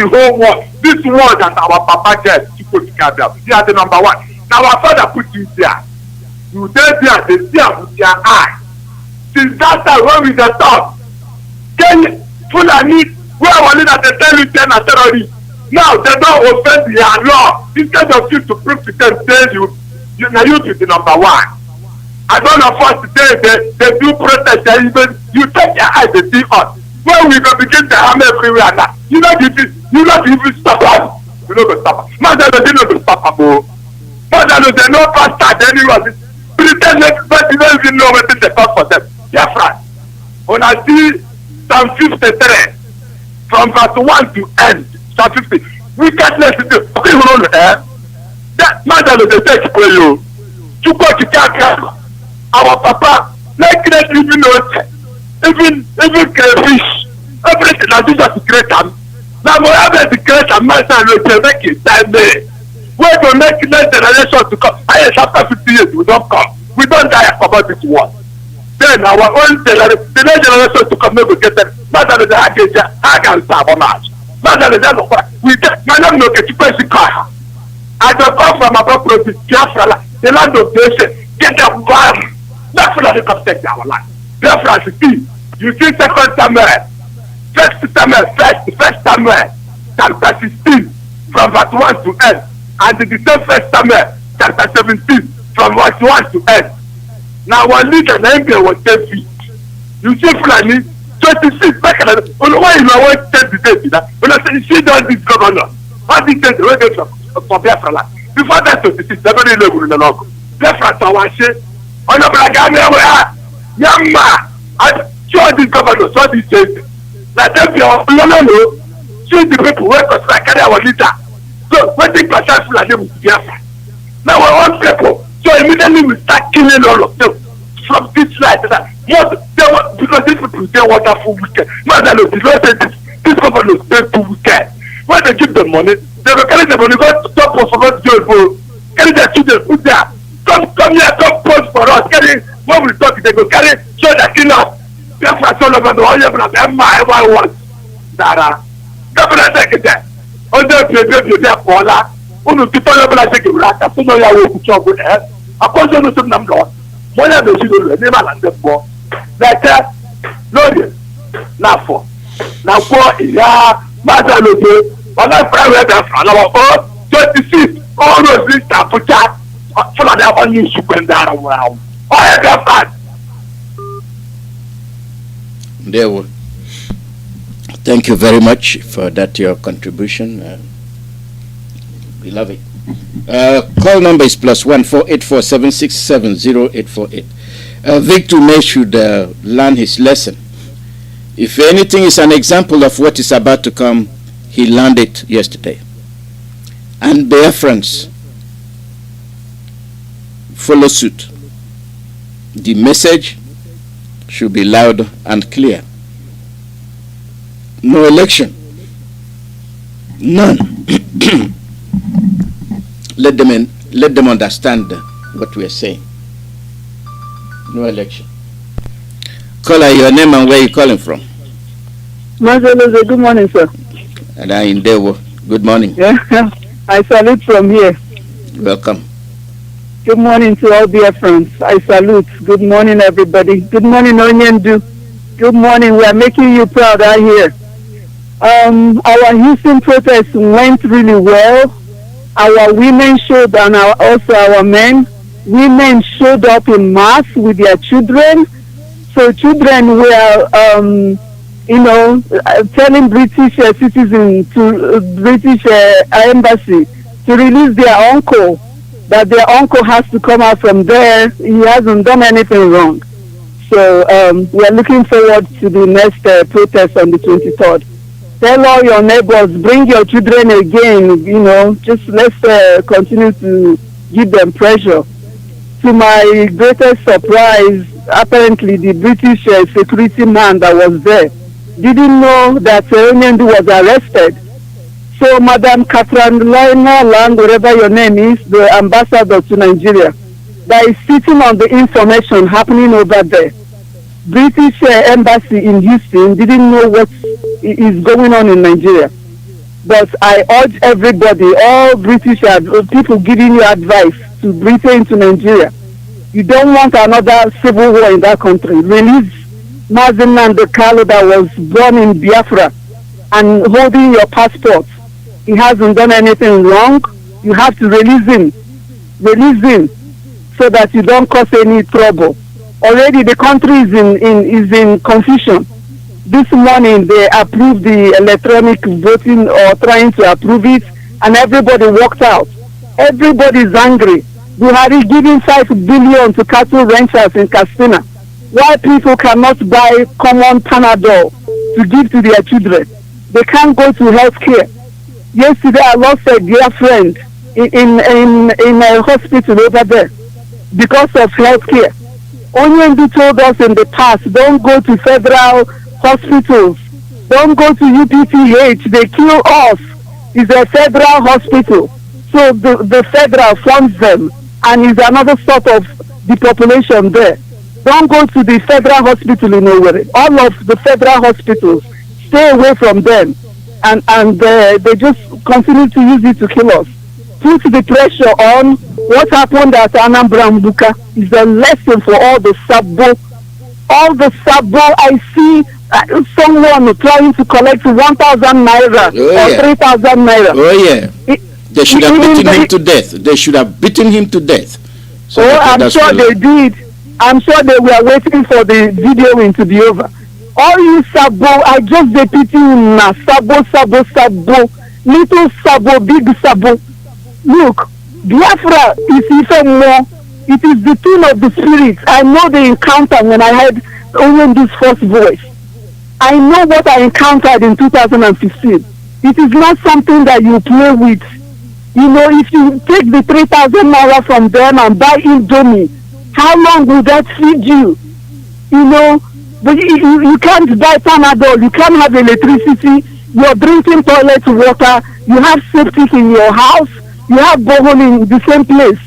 whole world. This world that our papa gets, they are the number one. Now our father put you there. You there, they see us with their eye. Since that time when we just talk, Fulani, where our leader they tell you 10 are terrorists. Now they don't offend their law. Instead of you to prove to them, say you be the number one. I don't know for today they do protest, even you take your eyes to see us. When we go begin to harm everywhere now, you not even stop us. You know go stop us. Mazi Alozie no go stop us. Mazi Alozie no bastard anyone. Pretend everybody don't even know what they talk for them. Biafra. When I see Psalm 53 from verse 1 to end, Psalm 50, wickedness is the that Mazi Alozie take for you. Chukwuemeka, our papa, like that even know even crayfish, everything that Jesus to create them. Now we have to create a Mazi Alozie make it time there. We're going to make next generation to come. I after 50 years we don't come. We don't die about this one. Then our own generation, the next generation to come, we get them. Mazi Alozie, I can stop on us. Mazi Alozie, we get my name no get you person car. I don't come from above province, Biafra, the land of nation. Get them back. That's what they come take our land. Biafra is key. You see second Samuel, first Samuel, chapter 16, from verse 1 to end, and the same first Samuel, chapter 17, from verse 1 to end. Now our leader was 10 feet. You see Fulani, 26, back at the why you want 10 to 10 that. When I say she does this governor, all these things were going for Biafra land. Before that 26, they don't know in the log. Biafra Tawashi, on the Bragana, Yamma, and show this governor, show this state. Like them, no, show the people who carry our leader. So when they pass Fulani with Biafra. Now our own people, so immediately we start killing all of them. from this light. Because these people, they're wonderful wicked. Man, I know, this government is too wicked. When they give them money, they will carry the money, go to top of the jail, carry their children, put there. Come here, come post for us. Carry, when we talk, they go carry, show the killer. Biafra all over the whole year, but everyone wants. Dara. Government secretary. On the people, Paula. Unu kitole bla se kibra ka so no ya wo kucho go eh akoso no sum nam do mo ya do si do le ma la ndefo that no na for na for ya Mazi Alozie ona private Biafra na o 26 all those things ta pucha for na ba ni sukwenda wa o ya Biafra there we thank you very much for that your contribution. Beloved. Call number is +1 484 Victor May should learn his lesson. If anything is an example of what is about to come, he learned it yesterday. And Biafrans follow suit. The message should be loud and clear. No election. None. Let them understand what we are saying. No election. Caller, your name and where you calling from? Mazi Alozie, good morning, sir. And I in Dewo. Good morning. Yeah, I salute from here. Welcome. Good morning to all Biafrans. I salute. Good morning, everybody. Good morning, Onyendu. Good morning. We are making you proud out here. Our Houston protest went really well. Our women showed, and also our men. Women showed up in mass with their children. So children were, telling British citizens to British embassy to release their uncle. That their uncle has to come out from there. He hasn't done anything wrong. So we are looking forward to the next protest on the 23rd. Tell all your neighbors, bring your children again, just let's continue to give them pressure. To my greatest surprise, apparently the British security man that was there didn't know that Onyendu was arrested. So Madam Catherine Land, whatever your name is, the ambassador to Nigeria, that is sitting on the information happening over there. British embassy in Houston didn't know what is going on in Nigeria. But I urge everybody, all British people giving you advice to Britain to Nigeria. You don't want another civil war in that country. Release Mazi Chukwuemeka that was born in Biafra and holding your passport. He hasn't done anything wrong. You have to release him. Release him so that you don't cause any trouble. Already the country is in confusion. This morning they approved the electronic voting or trying to approve it, and everybody walked out. Everybody is angry. Buhari giving 5 billion to cattle ranchers in Katsina. Why people cannot buy common Panadol to give to their children? They can't go to health care. Yesterday I lost a dear friend in a hospital over there because of health care. Onyendu told us in the past, don't go to federal hospitals, don't go to UPTH, they kill us. It's a federal hospital. So the federal funds them, and is another sort of the population there. Don't go to the federal hospital in Owerri. All of the federal hospitals, stay away from them. And they just continue to use it to kill us. Put the pressure on. What happened at Anambra Mbuka is a lesson for all the Sabo. All the Sabo, I see someone trying to collect 1,000 naira or 3,000 naira. Oh yeah. They should have beaten him to death. They should have beaten him to death. So I'm sure they did. I'm sure they were waiting for the videoing to be over. All you Sabo, I just pity you now. Sabo. Little Sabo, big Sabo. Look, Biafra is even more. It is the tune of the spirit. I know the encounter when I heard Onyendu's first voice. I know what I encountered in 2015. It is not something that you play with. If you take the 3,000 naira from them and buy Indomie How long will that feed you? You know, but you can't buy Panadol, you can't have electricity, you're drinking toilet water, you have septic in your house, you have borehole in the same place.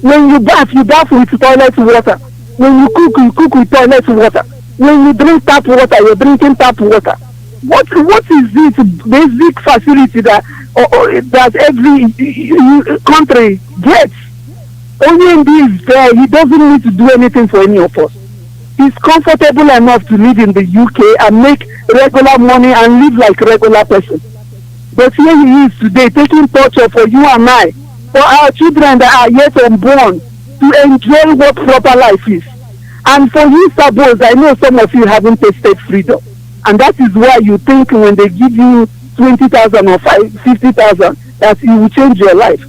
When you bath with toilet water. When you cook with toilet water. When you drink tap water, you're drinking tap water. What is this basic facility that every country gets? NND is there. He doesn't need to do anything for any of us. He's comfortable enough to live in the UK and make regular money and live like a regular person. But here he is today taking torture for you and I, for our children that are yet unborn, to enjoy what proper life is. And for you, Sabos, I know some of you haven't tasted freedom. And that is why you think when they give you 20,000 or 50,000 that it will change your life.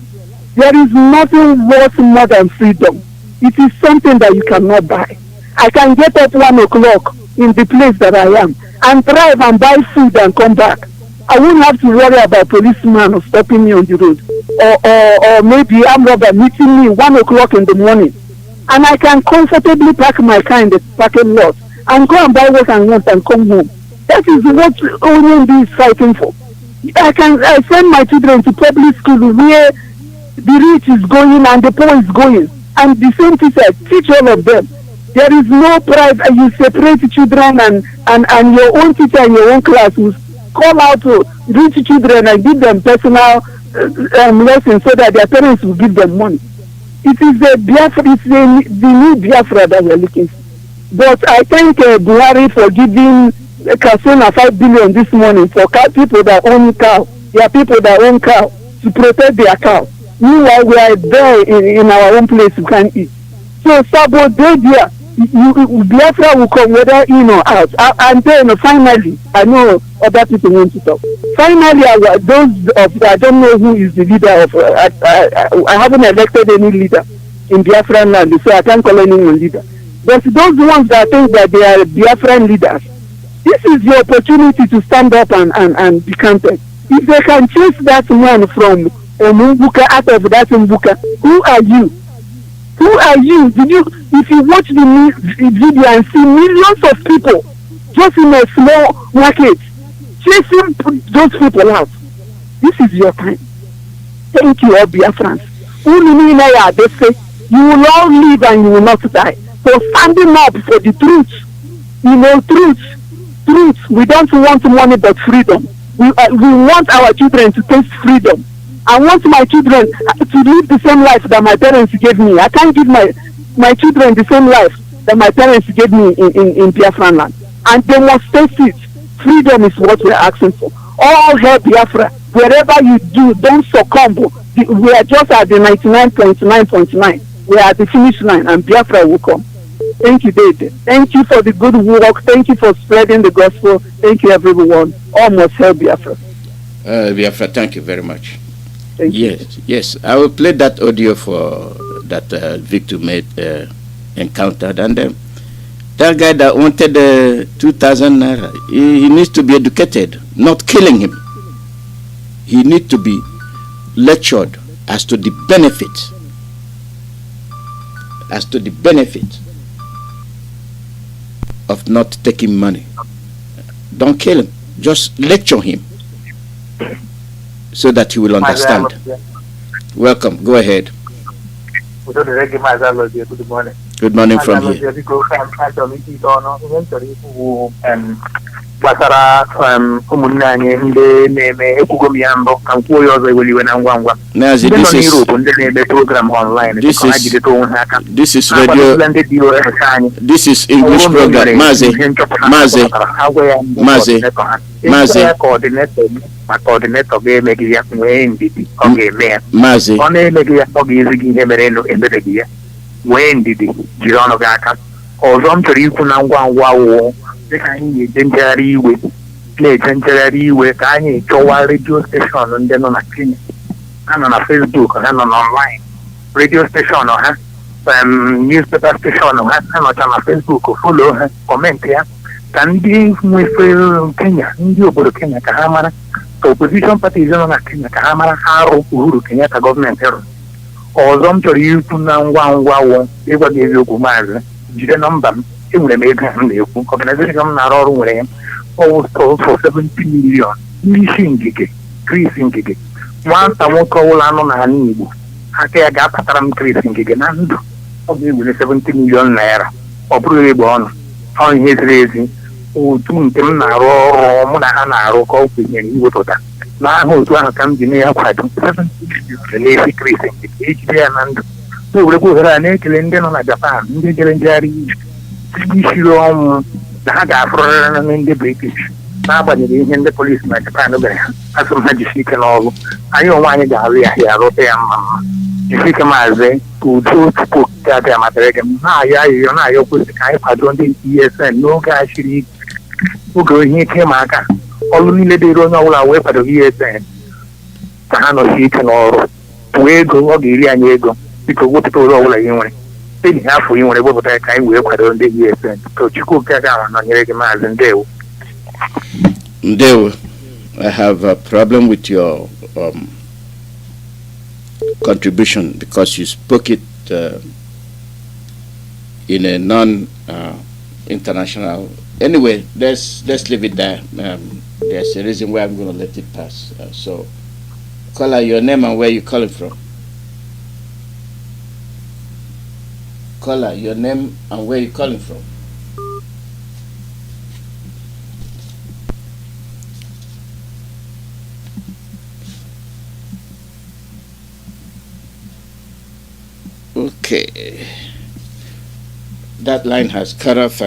There is nothing worth more than freedom. It is something that you cannot buy. I can get up 1 o'clock in the place that I am and drive and buy food and come back. I won't have to worry about policeman stopping me on the road or maybe armed robber meeting me 1 o'clock in the morning. And I can comfortably park my car in the parking lot and go and buy what I want and come home. That is what NND is fighting for. I send my children to public school where the rich is going and the poor is going. And the same teacher teach all of them. There is no private, you separate children and your own teacher in your own class will call out to rich children and give them personal lessons so that their parents will give them money. It is the new Biafra that we are looking for. But I thank Buhari for giving Kasuna 5 billion this morning for people that own cow. There are people that own cow to protect their cow. Meanwhile, we are there in our own place we can eat. So, Sabo, Biafra will come whether in or out. And then finally, I know other people want to talk. Finally, I don't know who is the leader of. I haven't elected any leader in Biafran land, so I can't call anyone leader. But those ones that think that they are Biafran leaders, this is your opportunity to stand up and be counted. If they can chase that man from Mbuka out of that Mbuka, who are you? Who are you? If you watch the video and see millions of people just in a small market chasing those people out, this is your time. Thank you, all Biafrans. You will all live and you will not die. For standing up for the truth. You know, truth. We don't want money but freedom. We want our children to taste freedom. I want my children to live the same life that my parents gave me. I can't give my children the same life that my parents gave me in Biafran land. And they must taste it. Freedom is what we're asking for. All hail Biafra. Wherever you do, don't succumb. We are just at the 99.9.9. We are at the finish line and Biafra will come. Thank you, David. Thank you for the good work. Thank you for spreading the gospel. Thank you, everyone. All must hail Biafra. Biafra, thank you very much. Thank you. Yes. I will play that audio for that Victor made encountered. And that guy that wanted 2,000 naira, he needs to be educated, not killing him. He needs to be lectured as to the benefit. Of not taking money. Don't kill him. Just lecture him so that he will understand. Welcome. Go ahead. Good morning. Good morning from here. gbasara ụmụnne anyị ndị na-eme ekwugo ya mbụ ka nkwuo ya ọzọ iweliwe na ngwa ngwa ndị nọ n'Europe ndị na-eme program online dịka ha jideta onwe ha aka this is radio ndị DOS anyị this is English program Mazi ma coordinator ga-emeghị ya nwee ndidi ọ ga-eme ya Mazi ọ na-emeghị ya ọ ga-ezi gị ihe mere emebeghị ya nwee ndidi jiri ọnụ gị aka ọzọ m chọrọ ikwu na ngwa ngwa wụ dịka anyị na-eje njegharị iwe ka anyị chọwa redio steshọn ndị nọ na Kenya ha nọ na Facebook ha nọ n'online redio steshọn ha newspaper steshọn ha nọcha na Facebook folo ha kọmentị ya ka ndị nwefe Kenya ndị obodo Kenya ka ha mara ka opposition parties nọ na Kenya ka ha mara ha arụ Uhuru Kenyatta gọọmenti rụrụ ọzọ m chọrọ ikwu na ngwa ngwa wụ ịgwa gị eziokwu maazị jide nọmba m enwere m ego m na-ekwu ọganizeshọn m na-arụ ọrụ nwere ya ọwụ 70 million n'isi ngige Chris Ngige nwata nwoke ọbụla nọ n'ala Igbo aka ya ga-apụtara m Chris Ngige na ndụ ọ ga-ewere 70 million naira ọ bụrụ egbe ọnụ ọ ihe ziri ezi otu nke m na-arụ ọrụ mụ na ha na-arụ ka ọ kwenyere iwepụta n'aha otu ahụ ka m ji na ya kwado 70 million n'efi Chris Ngige ejide ya na ndụ na-ewerekwa ohere a na-ekele ndị nọ na Japan ndị jere njegharị ije isiri ọnwụ na ha ga-afụrịrị ndị British n'agbanyeghị ihe ndị polisi na Japan mere ha asị m ha jisi ike n'ọrụ anyị onwe anyị ga-arụ ya ya rụta ya mma mma jisi ike maazị ka udo tupu okike abịa matara gị na-ayọ ayịyọ na-ayọ kwesị ka anyị kwado ndị ESN n'oge a siri ike oge ihe ike ịma aka ọrụ niile dịrị onye ọbụla wee kwado ESN ka ha nọsi ike n'ọrụ wee ego ọ ga-eri anyị ego biko wepụta ụlọ ọbụla ị nwere enyi ha afọ ị nwere wepụta ya ka anyị wee kwado ndị ESN ka Chukwu okike ga nọnyere gị maazị ndewo. Ndewo, I have a problem with your contribution because you spoke it in a non-international. Anyway, let's leave it there. There's a reason why I'm going to let it pass. So, caller, your name and where you calling from. Caller, your name and where you calling from. Okay, that line has cut off.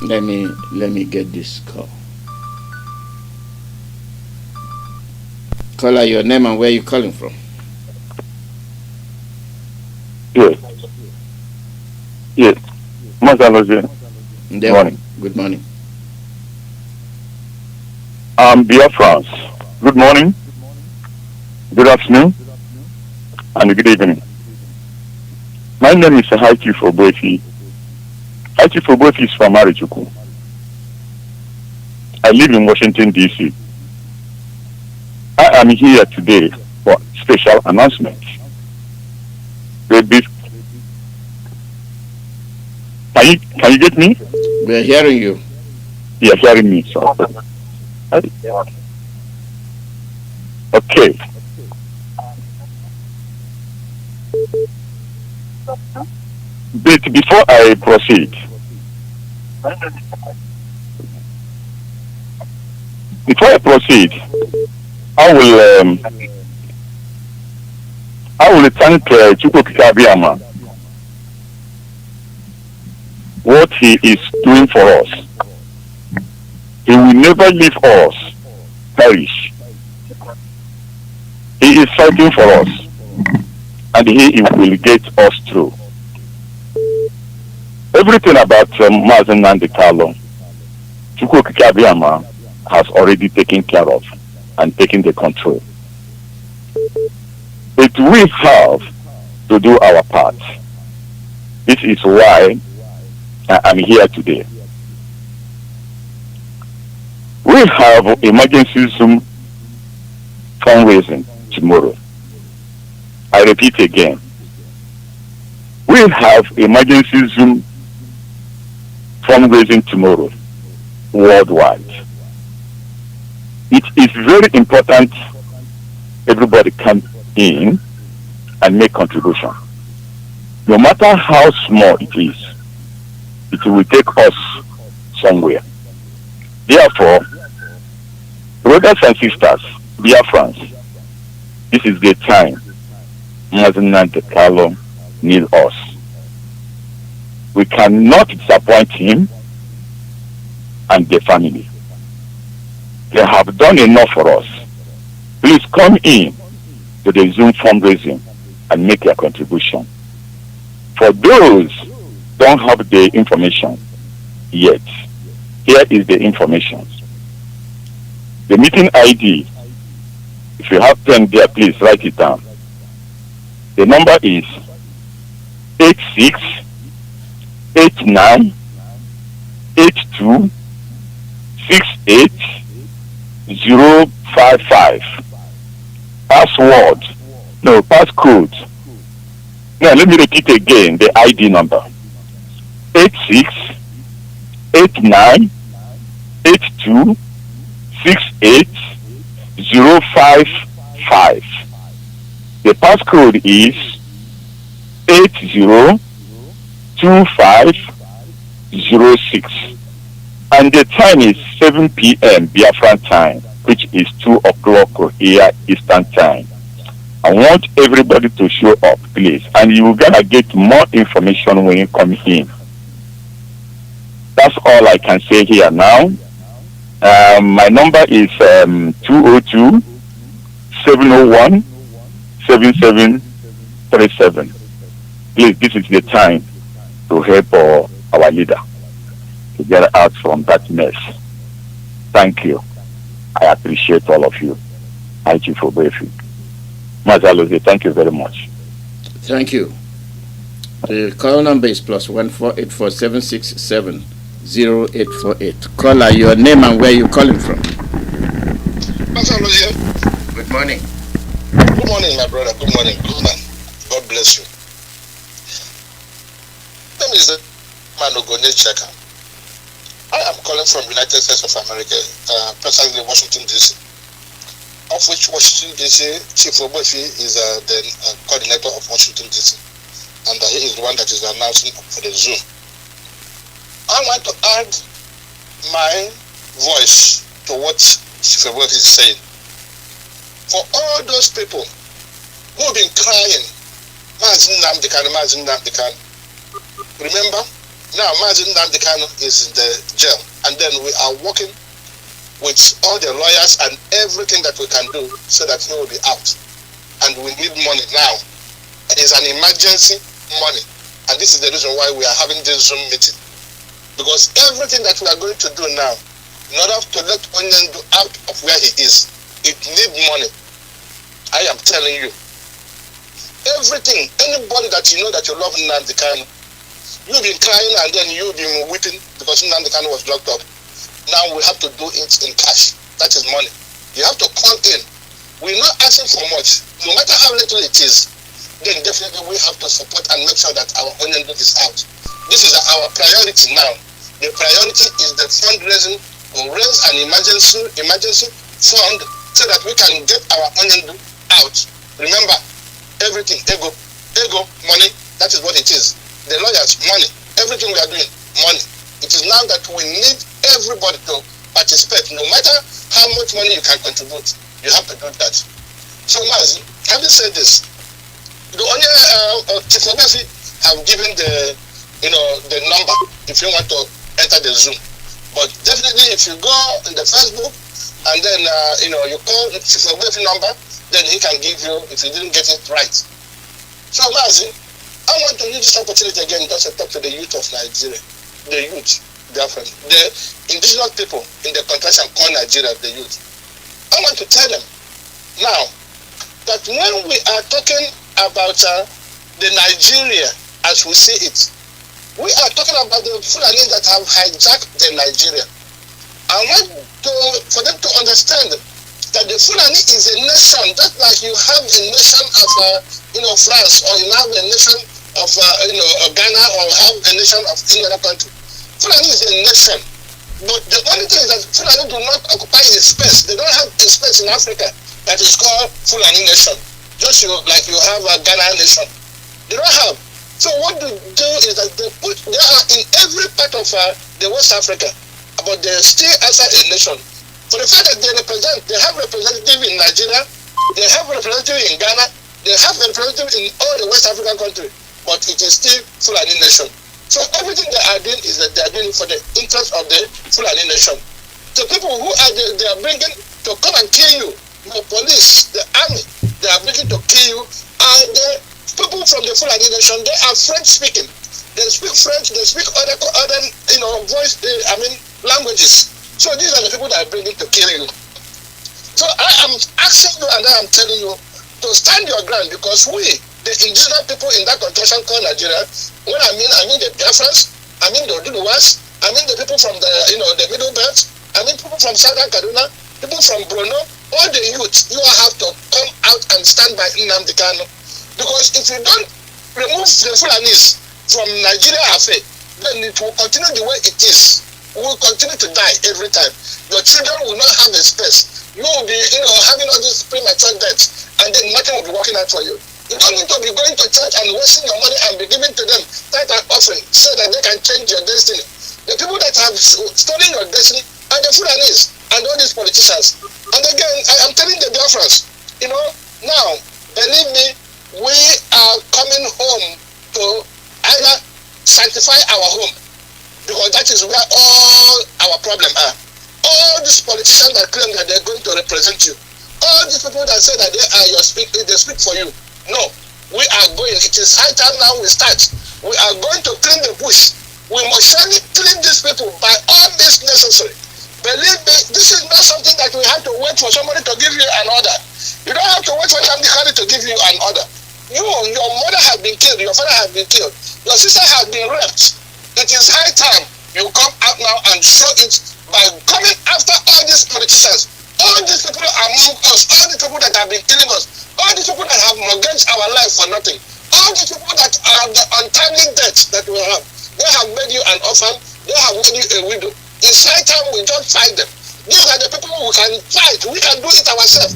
Let me get this call. Caller, your name and where you calling from? Yes, Mazi Alozie. Good morning. Good morning. Biafrans. Good morning. Good afternoon. And good evening. My name is High Chief Ogbuefi. High Chief Ogbuefi is from Mazi Chukwuemeka. I live in Washington, D.C. I am here today for special announcement. Can you get me? We are hearing you. You are hearing me, so. Okay. But before I proceed, I will thank Chukwuemeka what he is doing for us. He will never leave us perish. He is fighting for us, and he will get us through. Everything about Mazi Chukwuemeka has already taken care of and taken the control. But we have to do our part. This is why I am here today. We have emergency Zoom fundraising tomorrow. I repeat again. We have emergency Zoom fundraising tomorrow worldwide. It is very important everybody come in and make contribution. No matter how small it is, it will take us somewhere. Therefore, brothers and sisters, Biafrans, this is the time Mazi needs us. We cannot disappoint him and the family. They have done enough for us. Please come in to the Zoom fundraising and make your contribution. For those who don't have the information yet, here is the information. The meeting ID, if you have pen there, please write it down. The number is 868982680055. Passcode Now let me repeat again the ID number. 86 89 82 68 055. The passcode is 802506. And the time is 7 p.m. Biafran time, which is 2 o'clock here Eastern time. I want everybody to show up, please, and you're gonna get more information when you come in. That's all I can say here now. My number is 202 701 7737. Please, this is the time to help our leader to get out from that mess. Thank you. I appreciate all of you. Thank you for briefing. Mazi Alozie, thank you very much. Thank you. The call number is +14847670848. Caller, your name and where you calling from. Mazi Alozie. Good morning. Good morning, my brother. Good morning. Good man. God bless you. My name is Manogonye Cheka. I am calling from United States of America, precisely Washington, D.C., of which Washington, D.C., Chief Obofi is the coordinator of Washington, D.C., and he is the one that is announcing for the Zoom. I want to add my voice to what Chief Obofi is saying. For all those people who have been crying, Mazi Nnamdi Kanu. Remember, now Mazi Nnamdi Kanu is in the jail, and then we are working with all the lawyers and everything that we can do so that he will be out. And we need money now. It is an emergency money, and this is the reason why we are having this Zoom meeting. Because everything that we are going to do now, in order to let Onyendu out of where he is, it needs money. I am telling you. Everything, anybody that you know that you love Nnamdi Kanu, you've been crying and then you've been weeping because Nnamdi Kanu was locked up. Now we have to do it in cash. That is money. You have to come in. We're not asking for much. No matter how little it is, then definitely we have to support and make sure that our Onyendu is out. This is our priority now. The priority is the fundraising to raise an emergency fund so that we can get our Onyendu out. Remember, everything, ego, money, that is what it is. The lawyers, money. Everything we are doing, money. It is now that we need everybody to participate. No matter how much money you can contribute, you have to do that. So, Mazi, having said this, the only Chief Obofi have given the number if you want to enter the Zoom. But definitely, if you go in the Facebook and then you call the Chief Obofi number, then he can give you if you didn't get it right. So, Mazi, I want to use this opportunity again just to talk to the youth of Nigeria, the youth, Biafrans, the indigenous people in the contraction called Nigeria, the youth. I want to tell them now that when we are talking about the Nigeria as we see it, we are talking about the Fulani that have hijacked the Nigeria. I want for them to understand that the Fulani is a nation, just like you have a nation of France, or you have a nation of Ghana, or have a nation of any other country. Fulani is a nation, but the only thing is that Fulani do not occupy a space. They don't have a space in Africa that is called Fulani nation, just like you have a Ghana nation. They don't have. So what they do is that they are in every part of the West Africa, but they still as a nation. For the fact that they have representative in Nigeria, they have representative in Ghana, they have representative in all the West African countries, but it is still Fulani nation. So everything they are doing is that they are doing for the interest of the Fulani nation. The people who they are bringing to come and kill you, the police, the army, they are bringing to kill you, are the people from the Fulani nation. They are French speaking. They speak French. They speak other languages. So these are the people that are bringing to kill you. So I am asking you and I am telling you to stand your ground, because we, the indigenous people in that contraction called Nigeria, when I mean the Biafrans, I mean the Oduduwas, I mean the people from the the Middle Belt, I mean people from Southern Kaduna, people from Borno, all the youth, you have to come out and stand by Nnamdi Kanu. Because if you don't remove the Fulanis from Nigeria affair, then it will continue the way it is. We will continue to die every time. Your children will not have a space. You will be, having all these premature deaths, and then nothing will be working out for you. You don't need to be going to church and wasting your money and be giving to them tithe and offering so that they can change your destiny. The people that have stolen your destiny are the Fulanis and all these politicians. And again, I am telling the Biafrans, now, believe me, we are coming home to either sanctify our home, because that is where all our problems are. All these politicians that claim that they're going to represent you, all these people that say that they are they speak for you. No, we are going. It is high time now we start. We are going to clean the bush. We must surely clean these people by all means necessary. Believe me, this is not something that we have to wait for somebody to give you an order. You don't have to wait for somebody to give you an order. Your mother has been killed, your father has been killed, your sister has been raped. It is high time you come out now and show it by coming after all these politicians, all these people among us, all the people that have been killing us, all these people that have mortgaged our life for nothing, all these people that are the untimely deaths that we have. They have made you an orphan, they have made you a widow. It's high time we don't fight them. These are the people who can fight. We can do it ourselves.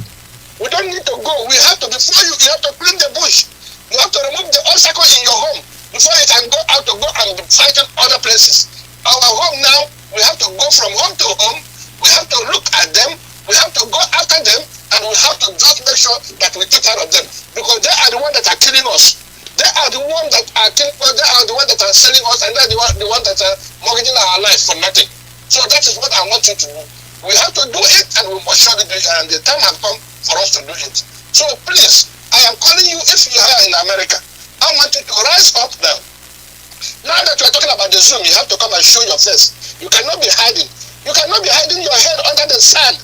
We don't need to go. We have to, before you have to clean the bush. You have to remove the obstacle in your home before you can go out to go and be fighting other places. Our home now, we have to go from home to home. We have to look at them. We have to go after them, and we have to just make sure that we take care of them, because they are the ones that are killing us. They are the ones that are killing us. They are the ones that are selling us, and they are the ones that are mortgaging our life for nothing. So that is what I want you to do. We have to do it, and we must surely do it, and the time has come for us to do it. So please, I am calling you, if you are in America, I want you to rise up now. Now that you are talking about the Zoom, you have to come and show your face. You cannot be hiding. You cannot be hiding your head under the sand.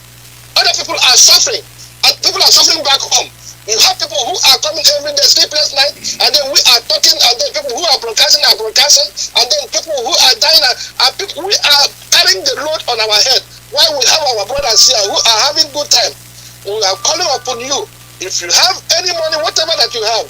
Other people are suffering, and people are suffering back home. You have people who are coming every day, sleepless night, and then we are talking, and then people who are broadcasting, and then people who are dying, and people, we are carrying the load on our head. While we have our brothers here who are having good time, we are calling upon you. If you have any money, whatever that you have,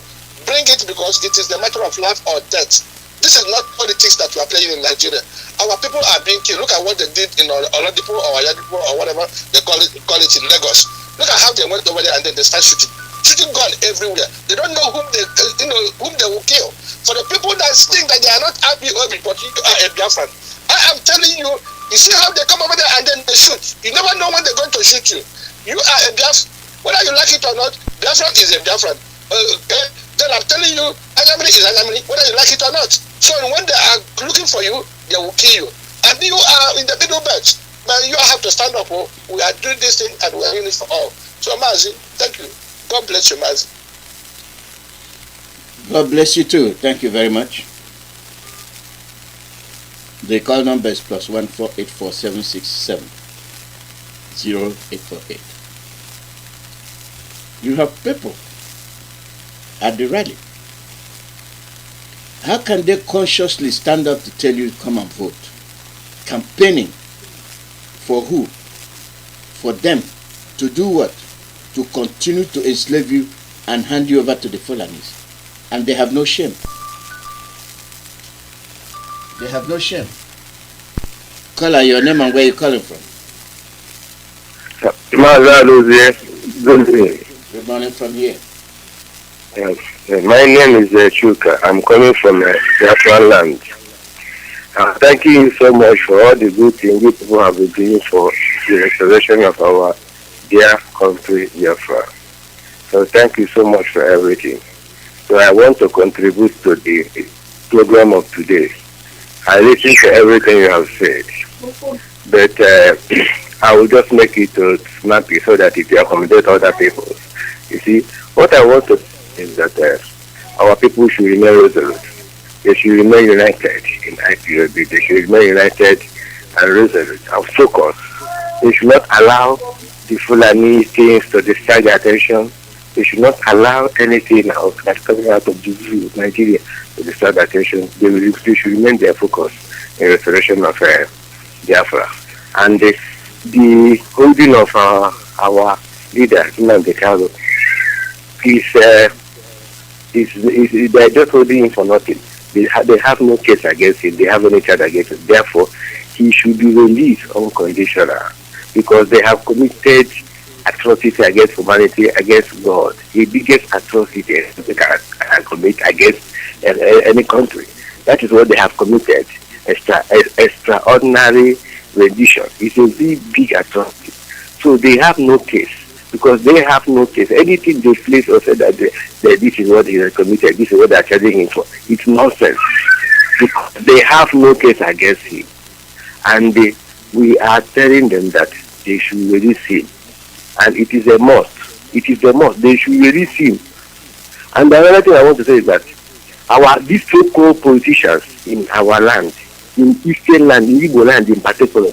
bring it, because it is the matter of life or death. This is not politics that we are playing in Nigeria. Our people are being killed. Look at what they did in Oladipo or Ayadipo or whatever they call it in Lagos. Look at how they went over there and then they start shooting gun everywhere. They don't know whom they will kill. For the people that think that they are not happy, but you are a Biafran, I am telling you, you see how they come over there and then they shoot. You never know when they're going to shoot you. You are a Biafran. Whether you like it or not, Biafran is a Biafran. Okay? Then I'm telling you, Anyamini is Anyamini, whether you like it or not. So when they are looking for you, they will kill you. And you are in the middle bench. But you have to stand up. Oh, we are doing this thing and we are doing it for all. So Mazi, thank you. God bless you, Mazi. God bless you too. Thank you very much. The call number is +1 484 767 0848. You have people at the rally. How can they consciously stand up to tell you come and vote? Campaigning for who? For them to do what? To continue to enslave you and hand you over to the Fulanis. And they have no shame. They have no shame. Call out your name and where you're calling from. Mazi Alozie. Good morning from here. Yes. My name is Chuka. I'm coming from Biafra land. Thank you so much for all the good things you people have been doing for the restoration of our dear country, Biafra. So thank you so much for everything. So I want to contribute to the program of today. I listen to everything you have said, but I will just make it snappy so that it will accommodate other people. You see, what I want to say is that our people should remain resolute. They should remain united in IPOB. They should remain united and resolute and focused. They should not allow the Fulani things to distract their attention. They should not allow anything else that's coming out of the view of Nigeria to distract their attention. They should remain their focus in restoration of Biafra. And the holding of our leader, NNAMDI'S, They're just holding him for nothing. They have no case against him. They have no charge against him. Therefore, he should be released unconditional because they have committed atrocity against humanity, against God. The biggest atrocity they can commit against any country. That is what they have committed. Extraordinary rendition. It's a very big atrocity. So they have no case. Because they have no case. Anything they place or say that this is what he has committed, this is what they are charging him for, it's nonsense. Because they have no case against him. And we are telling them that they should release him. And it is a must. It is a must. They should release him. And the other thing I want to say is that these so-called politicians in our land, in Eastern land, in Igbo land in particular,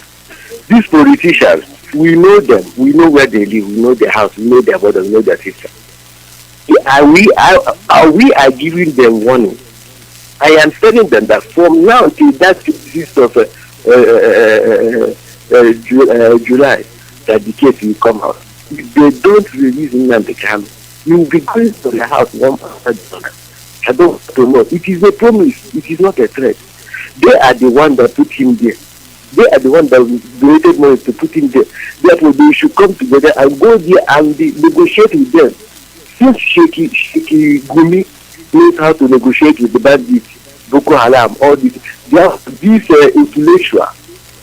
these politicians, we know them. We know where they live. We know their house. We know their brother. We know their sister. Are we giving them warning? I am telling them that from now till that 6th of July, that the case will come out. If they don't release NNAMDI Kanu, you will be going to the house one after the other. I don't promote. It is a promise. It is not a threat. They are the one that put him there. They are the ones that donated money to put him there. Therefore, they should come together and go there and negotiate with them. Since Sheikh Gumi knows how to negotiate with the bandits, Boko Haram, all these intellectual,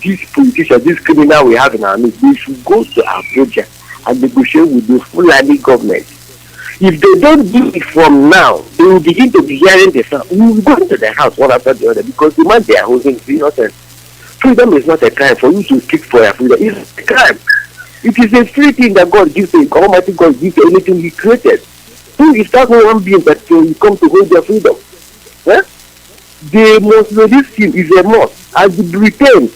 these politicians, these criminals we have in our midst, they should go to Abuja and negotiate with the Fulani government. If they don't do it from now, they will begin to be hearing the sound. We will go into the house one after the other because the man they are holding is innocent. Freedom is not a crime. For you to speak for your freedom, it's a crime. It is a free thing that God gives to Almighty God gives to anything He created. Who is that one being that will come to hold their freedom? Eh? They must release him is a must. As the Britons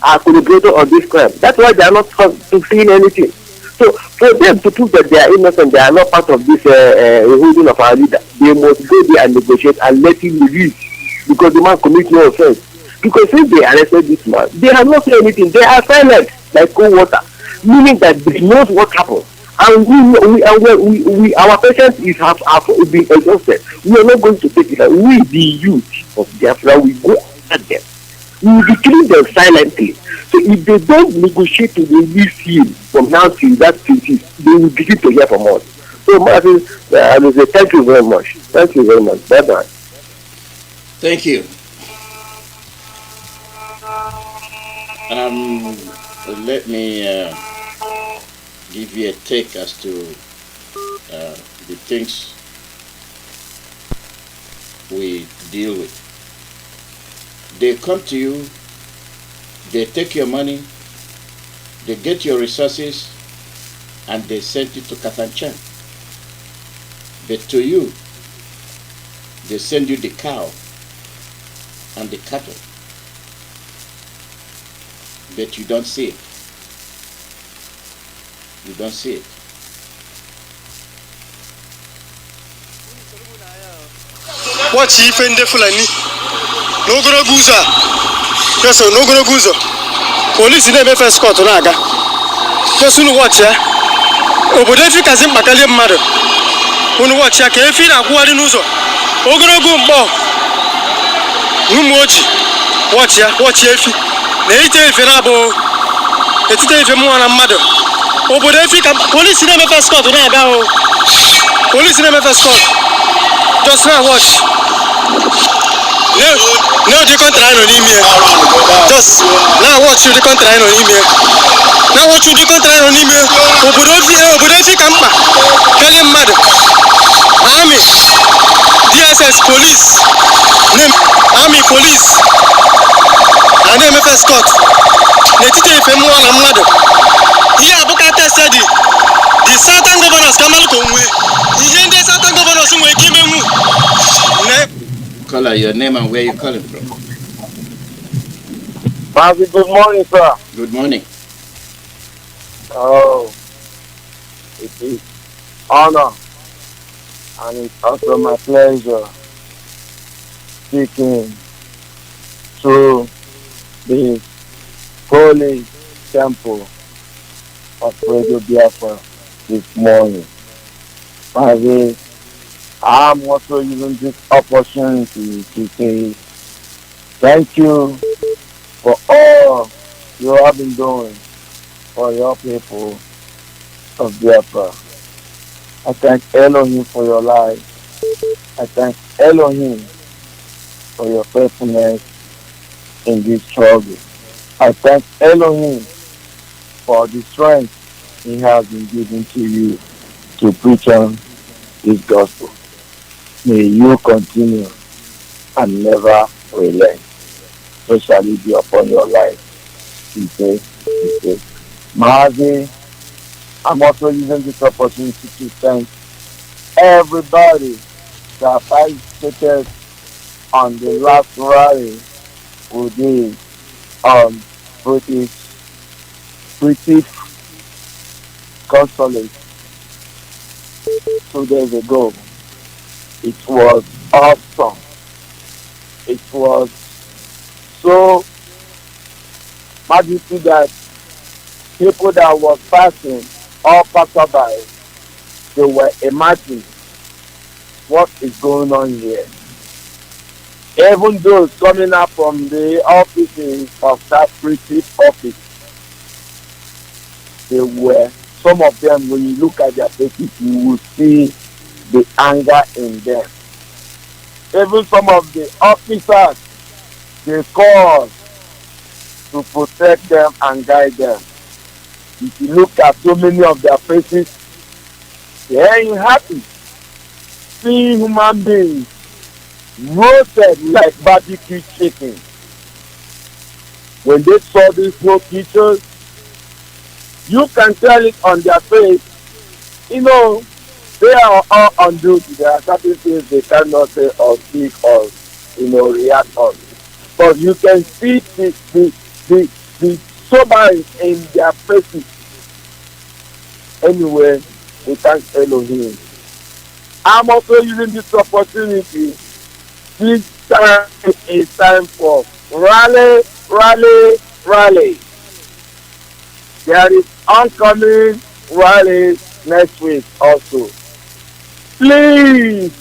are collaborators on this crime. That's why they are not saying anything. So for them to prove that they are innocent, they are not part of this holding of our leader, they must go there and negotiate and let him release because the man commits no offense. Because since they arrested this man, they have not said anything. They are silent like cold water, meaning that they know what happened. And our patience have been exhausted. We are not going to take it. We, the youth of Biafra, we go at them. We will be killing them silently. So if they don't negotiate to release him from now till that 50, they will begin to hear from us. So Mazi, thank you very much. Thank you very much. Bye bye. Thank you. Let me give you a take as to the things we deal with. They come to you, they take your money, they get your resources, and they send it to Katanchan. But to you, they send you the cow and the cattle. But you don't see it. You don't see it. Watch if in the Fulani. No Groguza. Yes, no Groguzo. Police in the first court. Naga. Just watch ya. Obodefi Kazim Bakalian mother. When watch ya, Kefin Aguadinuzo. Ogorogumbo. Numochi. Watch ya, watch Efi. Native Fenabo. It's a day more than mother. Obodefi police in the first court. Naga. Police in the first court. Just now watch. No, they can't try on email. Just now watch you, they can't try on email. Now watch you, they can't try on email. Obodefi Kampa. Tell him mad. Army. DSS police. Name Army police. And then first court. Netite ifemu wana mad. Here Abukata said the Southern governors Kamal Kongwe. The Southern governors who came in. Caller, your name and where you calling from? Mazi, good morning, sir. Good morning. Oh, it is honor and it's also my pleasure speaking to the holy temple of Radio Biafra this morning. Mazi, I'm also using this opportunity to say thank you for all you have been doing for your people of Biafra. I thank Elohim for your life. I thank Elohim for your faithfulness in this struggle. I thank Elohim for the strength He has been giving to you to preach on this gospel. May you continue and never relent. So shall it be upon your life. He says, Mazi, I'm also using this opportunity to thank everybody that participated on the last rally we did on British consulate 2 days ago. It was awesome. It was so majesty that people that was passing, all passerby, they were imagining what is going on here. Even those coming up from the offices of that British office, they were, some of them, when you look at their faces, you will see the anger in them. Even some of the officers, they called to protect them and guide them. If you look at so many of their faces, they ain't happy seeing human beings roasted like barbecue chicken. When they saw these poor pictures, you can tell it on their face. You know, they are all on duty. There are certain things they cannot say or speak or, react on. But you can see the sobering in their faces. Anyway, we thank Elohim. I'm also using this opportunity. This time is time for rally. There is oncoming rally next week also. Please,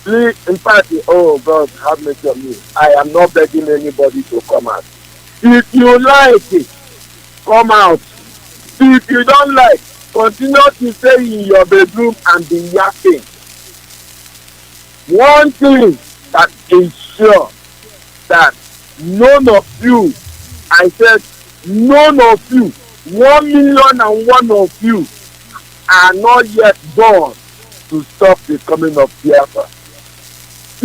in fact, oh God, have mercy on me. I am not begging anybody to come out. If you like it, come out. If you don't like, continue to stay in your bedroom and be yapping. One thing that is sure, that none of you, I said none of you, 1,000,001 of you are not yet born to stop the coming of Biafra.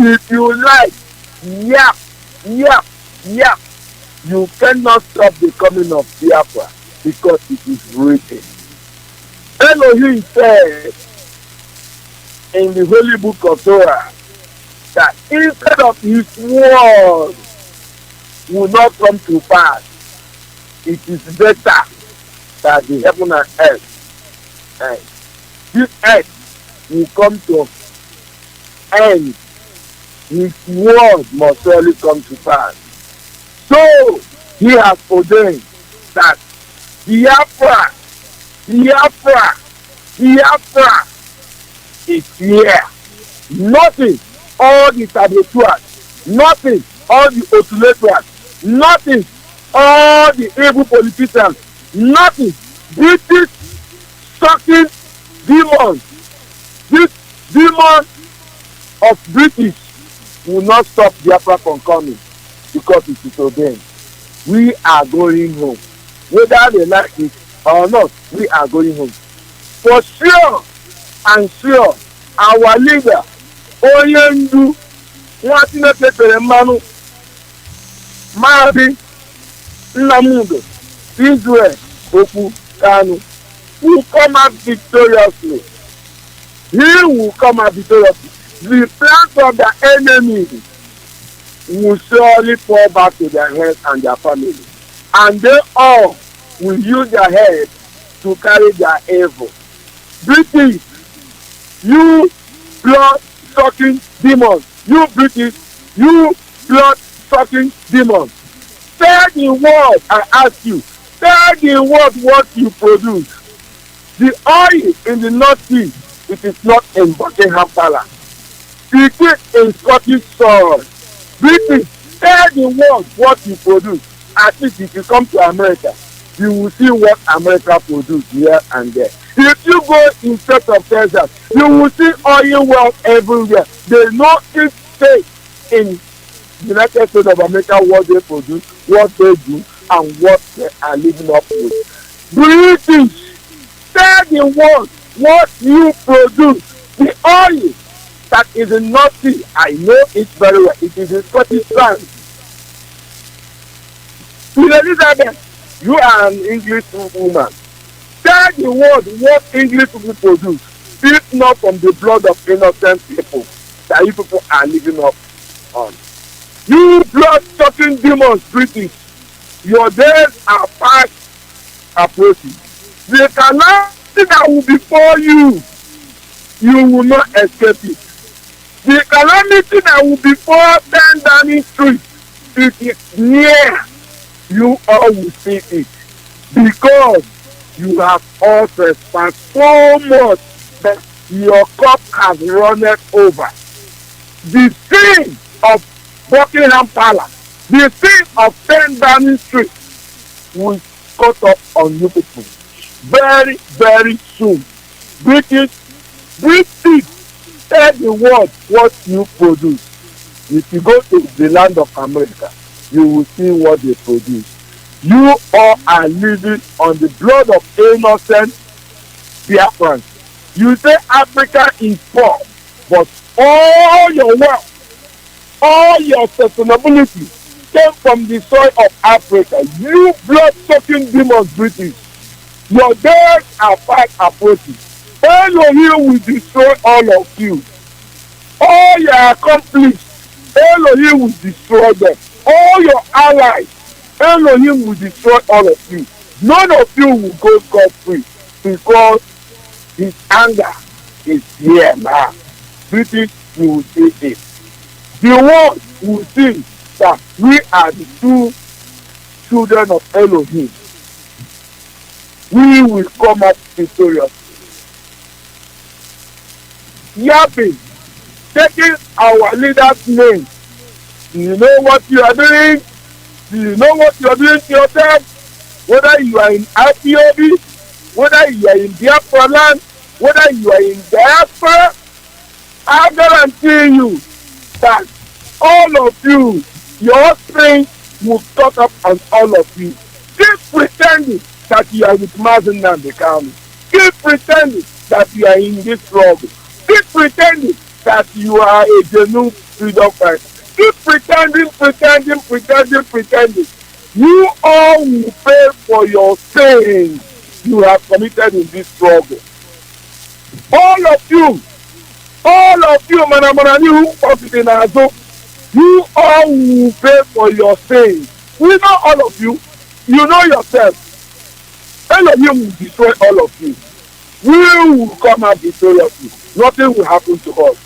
If you like, yap, you cannot stop the coming of Biafra because it is written. Elohim said in the holy book of Torah that instead of his word will not come to pass, it is better that the heaven and earth, this earth will come to end. His word must surely come to pass. So he has ordained that Biafra is here. Nothing, all the saboteurs, nothing, all the otulators, nothing, all the evil politicians, nothing, British sucking demons, this demon of British will not stop Biafra from coming because it is ordained. We are going home. Whether they like it or not, we are going home. For sure and sure, our leader, Oyendu, Nwatineke Peremanu, Mazi Chukwuemeka Israel, Oku, Kanu, will come out victoriously. He will come out victoriously. The plans of the enemy will surely fall back to their heads and their family. And they all will use their head to carry their evil. British, you blood-sucking demons. You British, you blood-sucking demons. Tell the world, I ask you, tell the world what you produce. The oil in the North Sea It is not in Buckingham Palace. It is in Scottish soil. British, tell the world what you produce. At least if you come to America, you will see what America produces here and there. If you go in state of Texas, you will see oil wells everywhere. They know each state in the United States of America what they produce, what they do, and what they are living up with. British, tell the world what you produce. The oil that is in North Sea, I know it very well. It is in Scottish land. Queen Elizabeth, you are an English woman. Tell the world what English people produce, if not from the blood of innocent people that you people are living up on. You blood-sucking demons, British, your days are fast approaching. The calamity that will befall you, you will not escape it. The calamity that will befall 10 Downing Street, it is near. You all will see it. Because you have all trespassed so much that your cup has run over. The sin of Buckingham Palace, the sin of 10 Downing Street will cut off on you people very, very soon. British, tell the world what you produce. If you go to the land of America, you will see what they produce. You all are living on the blood of innocent Biafrans. You say Africa is poor, but all your wealth, all your sustainability came from the soil of Africa. You blood-sucking demons, British. Your days are fast approaching. Elohim will destroy all of you. All your accomplices, Elohim will destroy them. All your allies, Elohim will destroy all of you. None of you will go scot-free because his anger is here now. British, you will see it. The world will see that we are the true children of Elohim. We will come up victorious. Yapping, taking our leader's name. Do you know what you are doing? Do you know what you are doing to yourself? Whether you are in Ipob, whether you are in Biafra land, whether you are in Biafra, I guarantee you that all of you, your strength will cut up on all of you. Keep pretending that you are with Mazi Chukwuemeka. Keep pretending that you are in this struggle. Keep pretending that you are a genuine freedom fighter. Keep pretending. You all will pay for your sins you have committed in this struggle. All of you, you all will pay for your sins. We know all of you. You know yourself. Elohim will destroy all of you. We will come out victoriously. Nothing will happen to us.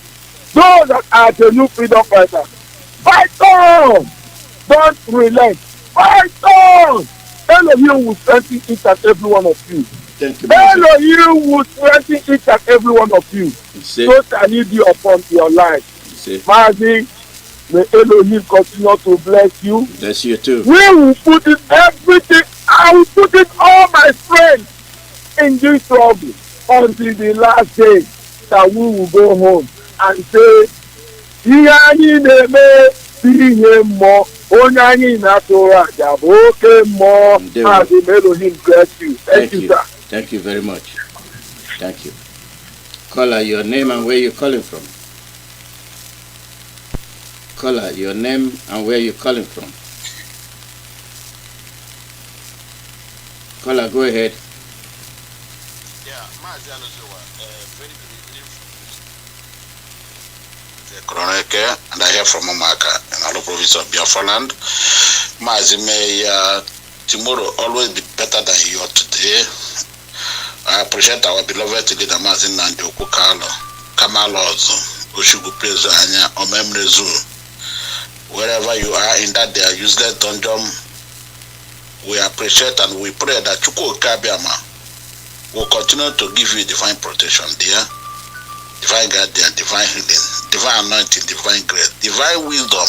Those that are the new freedom fighters, fight on! Don't relent. Fight on! Elohim will strengthen each and every one of you. Thank you. Elohim will strengthen each and every one of you. So shall he be upon your life. Mazi, may Elohim continue to bless you. Bless you too. We will put in everything. I will put in all my strength in this struggle until the last day that we will go home and say, ihe anyị na-eme ihe mmụọ, onye anyị na-atụrụ aja bụ oke mmụọ. Mazi, may Elohim bless you. Thank you, sir. Thank you very much. Thank you. Caller, your name and where you're calling from. Caller, your name and where you're calling from. Caller, go ahead. Yeah, Mazi Alozie, very good evening. Koroneke, and I hear from Omaka in our province of Biafra land. Mazi, may tomorrow always be better than you are today. I appreciate our beloved leader Mazi Chukwuemeka Alozie, Oshugu Praise Anya, Omemrezu. Wherever you are in that their useless dungeon, we appreciate and we pray that Chukwuemeka will continue to give you divine protection, dear. divine guidance, divine healing, divine anointing, divine grace, divine wisdom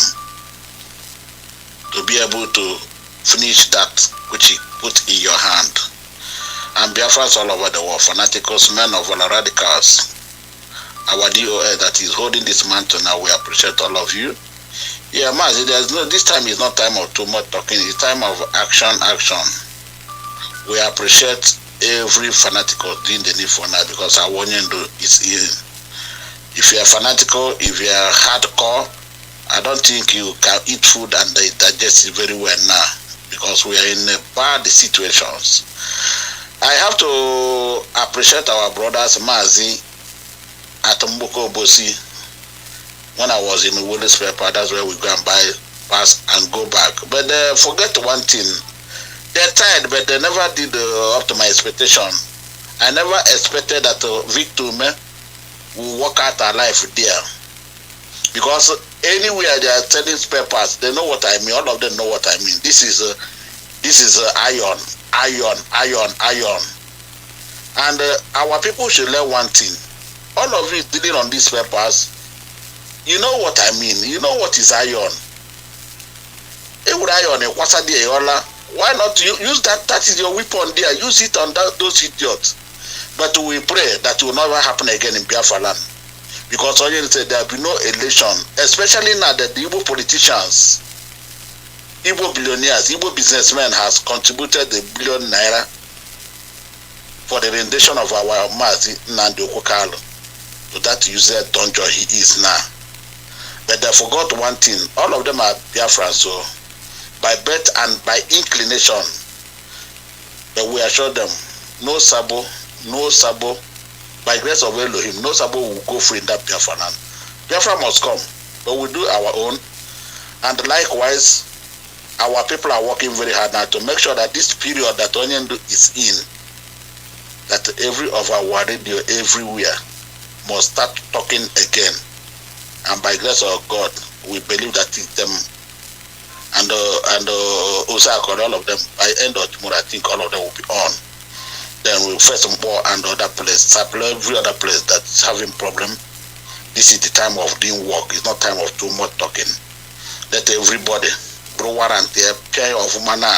to be able to finish that which he put in your hand. And Biafrans all over the world, fanaticals, men of all radicals, our DOS that is holding this mantle now, we appreciate all of you. Yeah, Mazi, this time is not time of too much talking, it's time of action. We appreciate every fanatical doing the need for now, because our warning is in. If you are fanatical, if you are hardcore, I don't think you can eat food and digest it very well now, because we are in bad situations. I have to appreciate our brothers Mazi at Mboko Bosi. When I was in the Willis paper, that's where we go and buy pass and go back. But forget one thing. They're tired, but they never did up to my expectation. I never expected that Victim will work out our life there. Because anywhere they are selling spare parts, they know what I mean. All of them know what I mean. This is iron. And our people should learn one thing. All of you dealing on these spare parts, you know what I mean. You know what is iron. Why not use that? That is your weapon there. Use it on those idiots. But we pray that it will never happen again in Biafra land. Because Onye said there will be no election, especially now that the Igbo politicians, Igbo billionaires, Igbo businessmen has contributed ₦1 billion for the rendition of our Mazi Chukwuemeka to that user donjo he is now. But they forgot one thing. All of them are Biafrans, so by birth and by inclination. But we assure them, no sabo, by grace of Elohim, no sabo will go free in that Biafra land. Biafra must come, but we do our own. And likewise, our people are working very hard now to make sure that this period that Onyendu is in, that every of our radio everywhere must start talking again. And by grace of God, we believe that it's them and Osaka, all of them, by end of tomorrow, I think all of them will be on. Then we'll face some more and other place, every other place that's having problem. This is the time of doing work. It's not time of too much talking. Let everybody, bro, warrant there, pair of mana.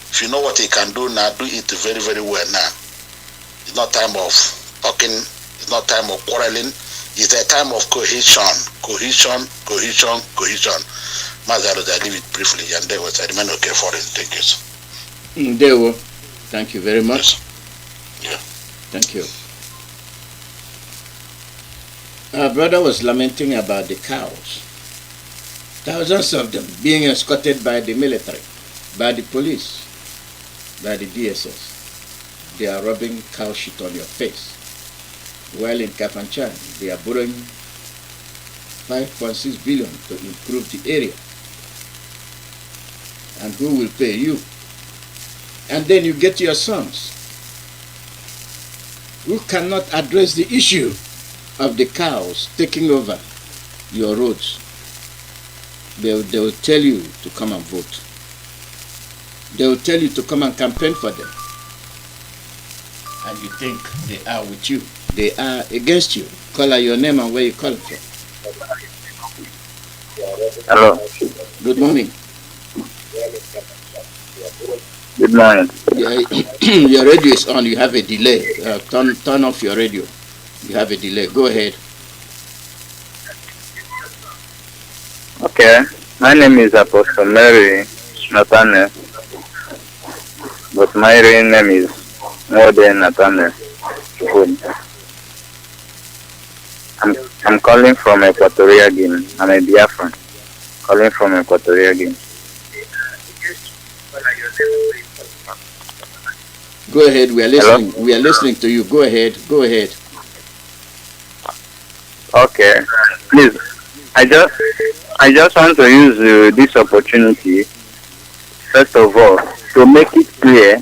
If you know what he can do now, do it very, very well now. It's not time of talking. It's not time of quarreling. It's a time of cohesion. Mazi Alozie, I leave it briefly, and there was I remain okay for it. Thank you, sir. Ndewo, thank you very much. Yes. Yeah. Thank you. Our brother was lamenting about the cows. Thousands of them being escorted by the military, by the police, by the DSS. They are rubbing cow shit on your face. While in Kafanchan, they are borrowing 5.6 billion to improve the area. And who will pay you? And then you get your sons who cannot address the issue of the cows taking over your roads. They will tell you to come and vote. They will tell you to come and campaign for them. And you think they are with you. They are against you. Call out your name and where you call from. Hello. Good morning. Good morning. Your radio is on. You have a delay. Turn off your radio. You have a delay. Go ahead. Okay. My name is Apostle Mary Nathaniel, but my real name is more than Nathaniel. I'm calling from Equatorial Guinea. I'm a Biafran. Calling from Equatorial Guinea. Go ahead. We are listening. Hello? We are listening to you. Go ahead. Go ahead. Okay. Please, I just want to use this opportunity, first of all, to make it clear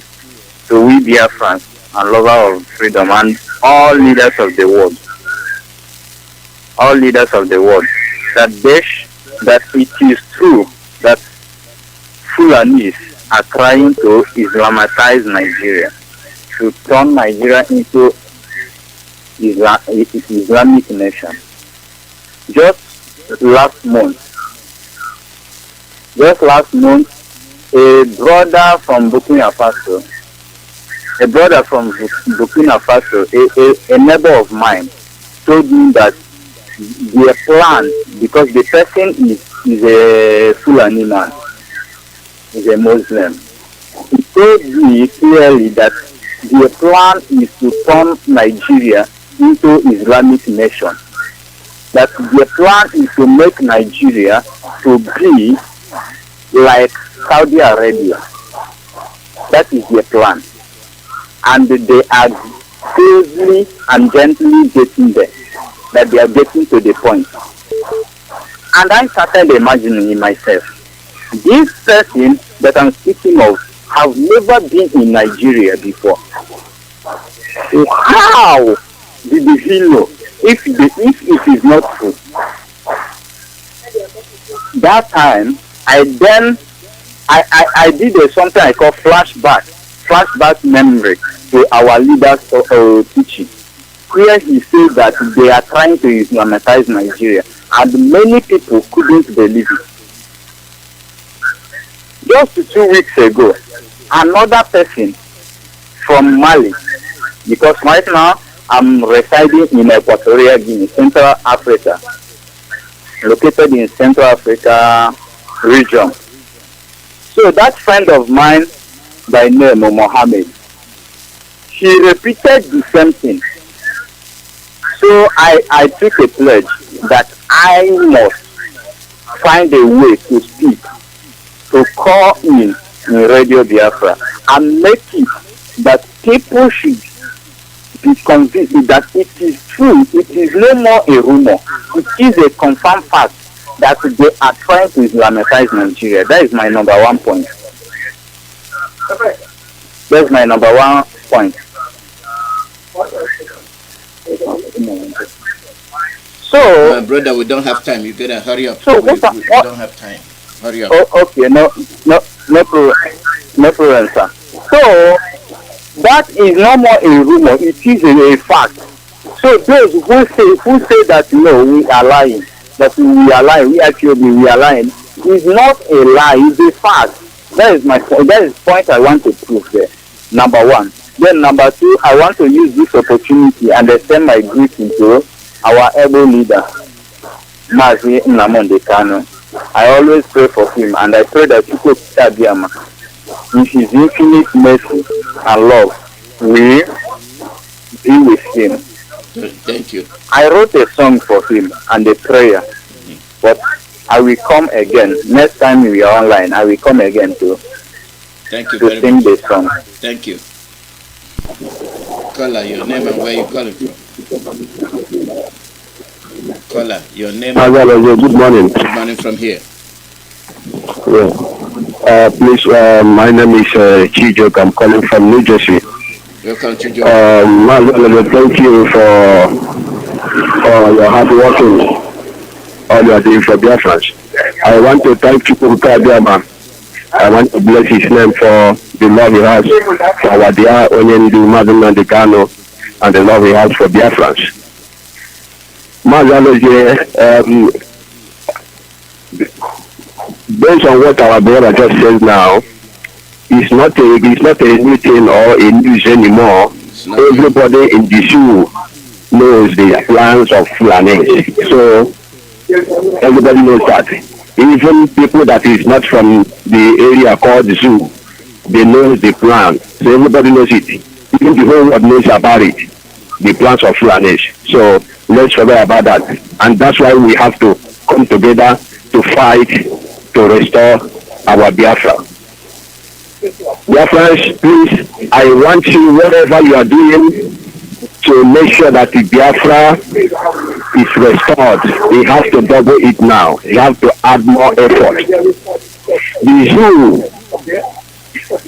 to we Biafrans and lovers of freedom and all leaders of the world, that it is true that Fulanis are trying to Islamicize Nigeria, to turn Nigeria into Islamic nation. Just last month, a brother from Burkina Faso, a neighbor of mine, told me that their plan, because the person is a Fulani man, is a Muslim. He told me clearly that their plan is to turn Nigeria into Islamic nation. That their plan is to make Nigeria to be like Saudi Arabia. That is their plan. And they are slowly and gently getting there. That they are getting to the point. And I started imagining in myself, this person that I'm speaking of have never been in Nigeria before. How did he know if it is not true? That time, I did something I call flashback memory to our leaders' teaching, where he said that they are trying to Islamize Nigeria, and many people couldn't believe it. Just 2 weeks ago, another person from Mali, because right now I'm residing in Equatorial Guinea, Central Africa, located in Central Africa region. So that friend of mine by name Mohammed, he repeated the same thing. So I took a pledge that I must find a way to speak, to call in Radio Biafra and make it that people should be convinced that it is true. It is no more a rumor. It is a confirmed fact that they are trying to Islamize Nigeria. That is my number one point. That's my number one point. So, my brother, we don't have time. You better hurry up. So we don't have time. Hurry up. Oh, okay, no problem, sir. So that is no more a rumor. It is a fact. So those who say that no, we are lying, that we are lying, we actually we are lying, is not a lie. It's a fact. That is point I want to prove there. Number one. Then number two, I want to use this opportunity and extend my greeting to our able leader, Mazi Kanu. I always pray for him, and I pray that Chukwuemeka in his infinite mercy and love will be with him. Thank you. I wrote a song for him and a prayer, but I will come again. Next time we are online, I will come again to sing the song. Thank you. Caller, your name and where you calling from? Caller, your name. Good morning. Good morning from here. Yeah. Please, my name is Chijok. I'm calling from New Jersey. Welcome, Chijok. Thank you for your hard working, all you are doing for Biafrans. I want to thank Chukwuemeka Alozie. I want to bless his name for the love he has for our dear Mazi Kanu and the love he has for Biafrans. Mazi Alozie, based on what our brother just said now, it's not a new thing or a news anymore. Everybody in the zoo knows the plans of Fulani. So everybody knows that. Even people that is not from the area called the zoo, they know the plan. So everybody knows it. Even the whole world knows about it, the plans of Fulani. So let's forget about that. And that's why we have to come together to fight to restore our Biafra. Biafrans, please, I want you, whatever you are doing, to make sure that the Biafra is restored. We have to double it now. We have to add more effort. The zoo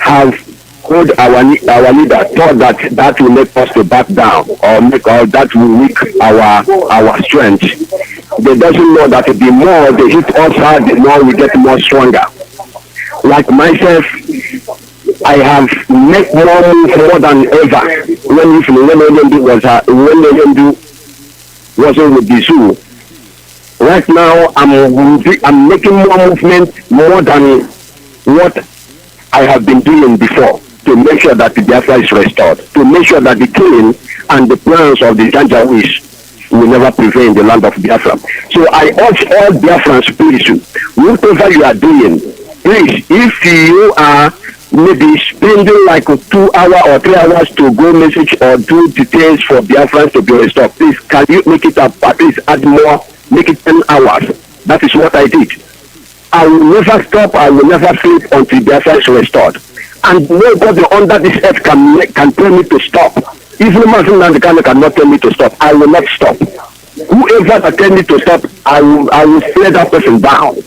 have told our leader thought that will make us to back down or that will weaken our strength. They doesn't know that the more they hit us hard, the more we get more stronger. Like myself, I have made more than ever when NND wasn't with the zoo. Right now, I'm making more movement more than what I have been doing before to make sure that the Biafra is restored, to make sure that the killing and the plans of the Janjaweed will never prevail in the land of Biafra. So I urge all Biafrans, please, whatever you are doing, please, if you are maybe spending like 2 hours or 3 hours to go message or do details for Biafrans to be restored, please, can you make it up, at least add more, make it 10 hours. That is what I did. I will never stop, I will never sleep until Biafra is restored. And nobody under this earth can tell me to stop. Even Mazi Chukwuemeka cannot tell me to stop. I will not stop. Whoever that tell me to stop, I will slay that person down.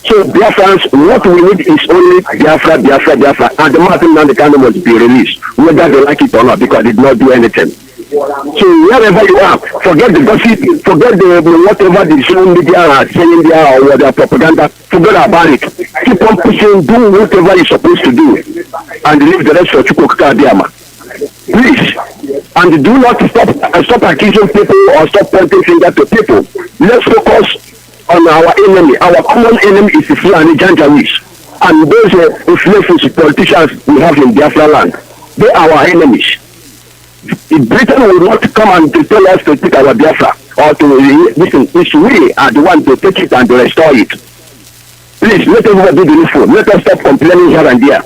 So Biafrans, what we need is only Biafra, and the Mazi Chukwuemeka must be released, whether they like it or not, because they did not do anything. So wherever you are, forget the gossip, forget the whatever the social media are saying there or their propaganda, forget about it. Keep on pushing, do whatever you're supposed to do, and leave the rest for Chukwuemeka Alozie. Please, and do not stop accusing people or stop pointing finger to people. Let's focus on our enemy. Our common enemy is the Fulani Janjaweed, and those influential politicians we have in Biafra land. They are our enemies. Britain will not come and to tell us to take our Biafra or to listen. It's we are the one to take it and to restore it. Please, let everybody be useful. Let us stop complaining here and there.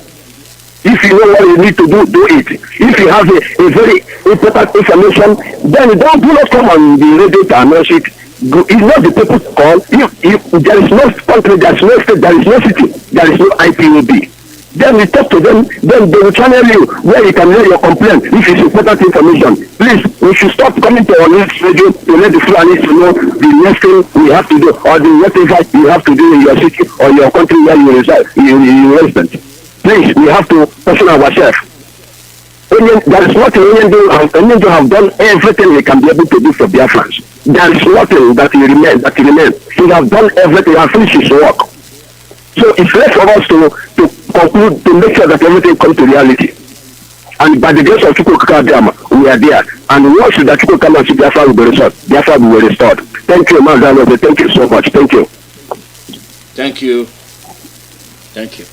If you know what you need to do, do it. If you have a very important information, then don't do not come on the radio to announce it. It's not the people to call. If there is no country, there is no state, there is no city, there is no IPOB. Then we talk to them, then they will channel you where you can hear your complaint if it's important information. Please, we should stop coming to our news radio to let the Fulanis to know the next thing we have to do or the whatever you have to do in your city or your country where you reside, you resident. Please, we have to question ourselves. There is nothing Indian have done everything we can be able to do for Biafrans. There is nothing that remains. He have done everything, he have finished his work. So it's left for us to conclude, to make sure that everything comes to reality. And by the grace of Chukwuemeka Alozie, we are there. And once that Chukwuemeka Alozie, Biafra will be restored. Biafra will be restored. Thank you, Mazi Alozie. Thank you so much. Thank you. Thank you. Thank you.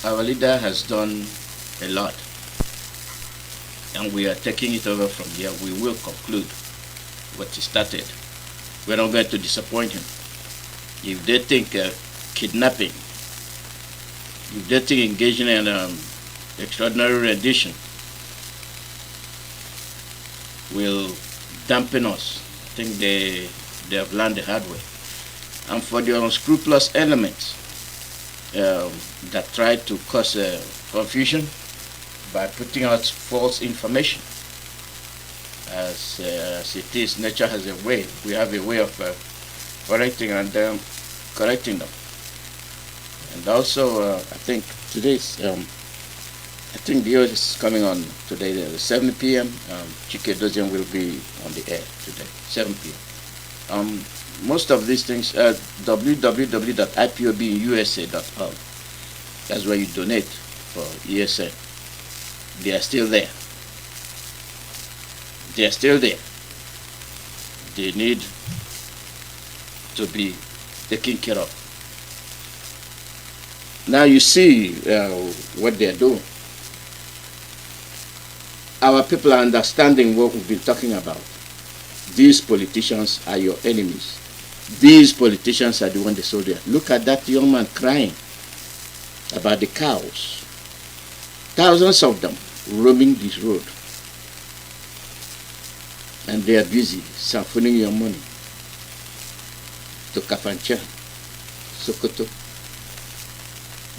Our leader has done a lot, and we are taking it over from here. We will conclude what he started. We're not going to disappoint him. If they think kidnapping, if they think engaging in extraordinary rendition will dampen us, I think they have learned the hard way. And for the unscrupulous elements that try to cause confusion by putting out false information, as it is, nature has a way. We have a way of correcting them. And also, I think today's, I think the news is coming on today, 7 p.m. Chike Dozian will be on the air today, 7 p.m. Most of these things are www.ipobinUSA.org. That's where you donate for ESN. They are still there. They are still there. They need to be taken care of. Now you see what they are doing. Our people are understanding what we've been talking about. These politicians are your enemies. These politicians are the ones they sold there. Look at that young man crying about the cows. Thousands of them roaming this road. And they are busy siphoning your money to Kafanchan, Sokoto,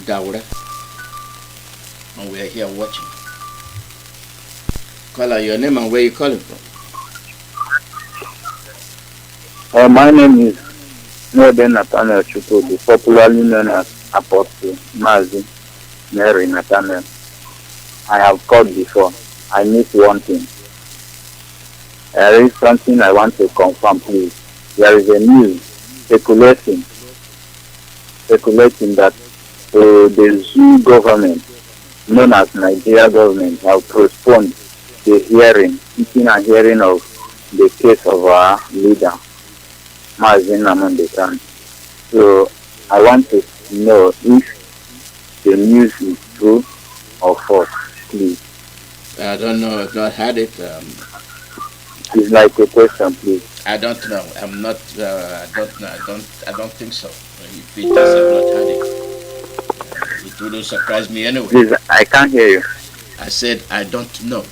Daura, and we are here watching. Call out your name and where you calling from. My name is Nathaniel Chukwuemeka, popularly known as Apostle Mazi Mary Nathaniel. I have called before. I miss one thing. There is something I want to confirm, please. There is a news circulating speculating that the zoo government, known as Nigeria government, have postponed the hearing, seeking a hearing of the case of our leader, Mazi NNAMDI'S. So I want to know if the news is true or false, please. I don't know. I've not had it. It's like a question, please. I don't know. I'm not. I don't know. I don't think so. If it does, I've not had it. It wouldn't surprise me anyway. Please, I can't hear you. I said I don't know.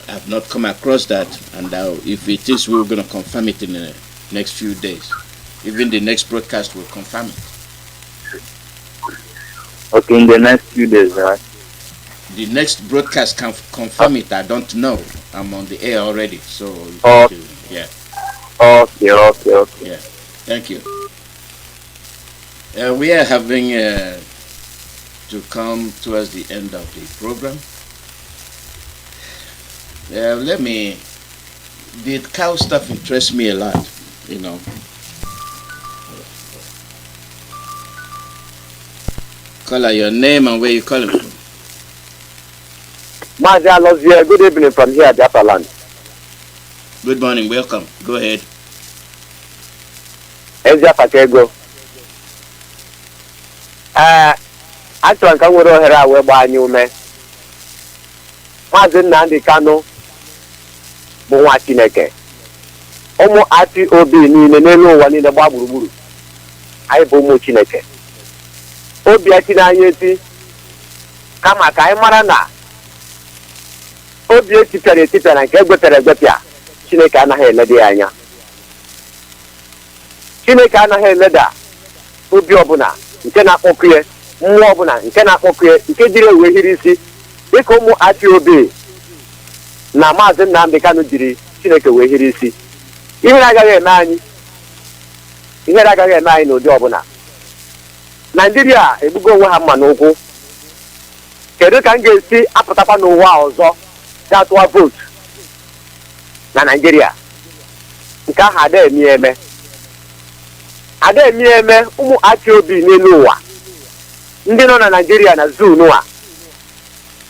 I've not come across that, and if it is, we're going to confirm it in the next few days. Even the next broadcast will confirm it. Okay, in the next few days, right? The next broadcast can confirm it. I don't know. I'm on the air already, so yeah. Okay. Yeah, thank you. We are having to come towards the end of the program. The cow stuff interests me a lot, you know. Call out your name and where you calling from. Mazi Alozie, good evening from here at Biafra land. Good morning, welcome. Go ahead. Pakego. Achọrọ ka m nwere ohere a wee gbaa anyị ume. Maazị Nnamdi Kanu bụ nwa Chineke. Ụmụ Ipob niile n'elu ụwa niile gbaa gburugburu. Anyị bụ ụmụ Chineke. Obi eti n'anya eti kama ka anyị mara na obi etipịara na nke egwepịa Chineke anaghị eleda ya anya. Chineke anaghị eleda obi ọbụla nke na-akpọku ya, mmụọ ọbụla nke na-akpọku ya, nke jiri ewe hiri isi dịka ụmụ Ipob na Maazị Nnamdi Kanu jiri Chineke wee hiri isi. Ihere agaghị eme anyị n'ụdị ọbụla. Nigeria ebugo onwe ha mma n'ụkwụ. Kedu ka m ga-esi apụtakwa n'ụwa ọzọ ga-atụwa vootu na Nigeria? Nke ahụ ada eme ụmụ Ipob n'elu ụwa ndị nọ na Nigeria na zoo n'ụwa.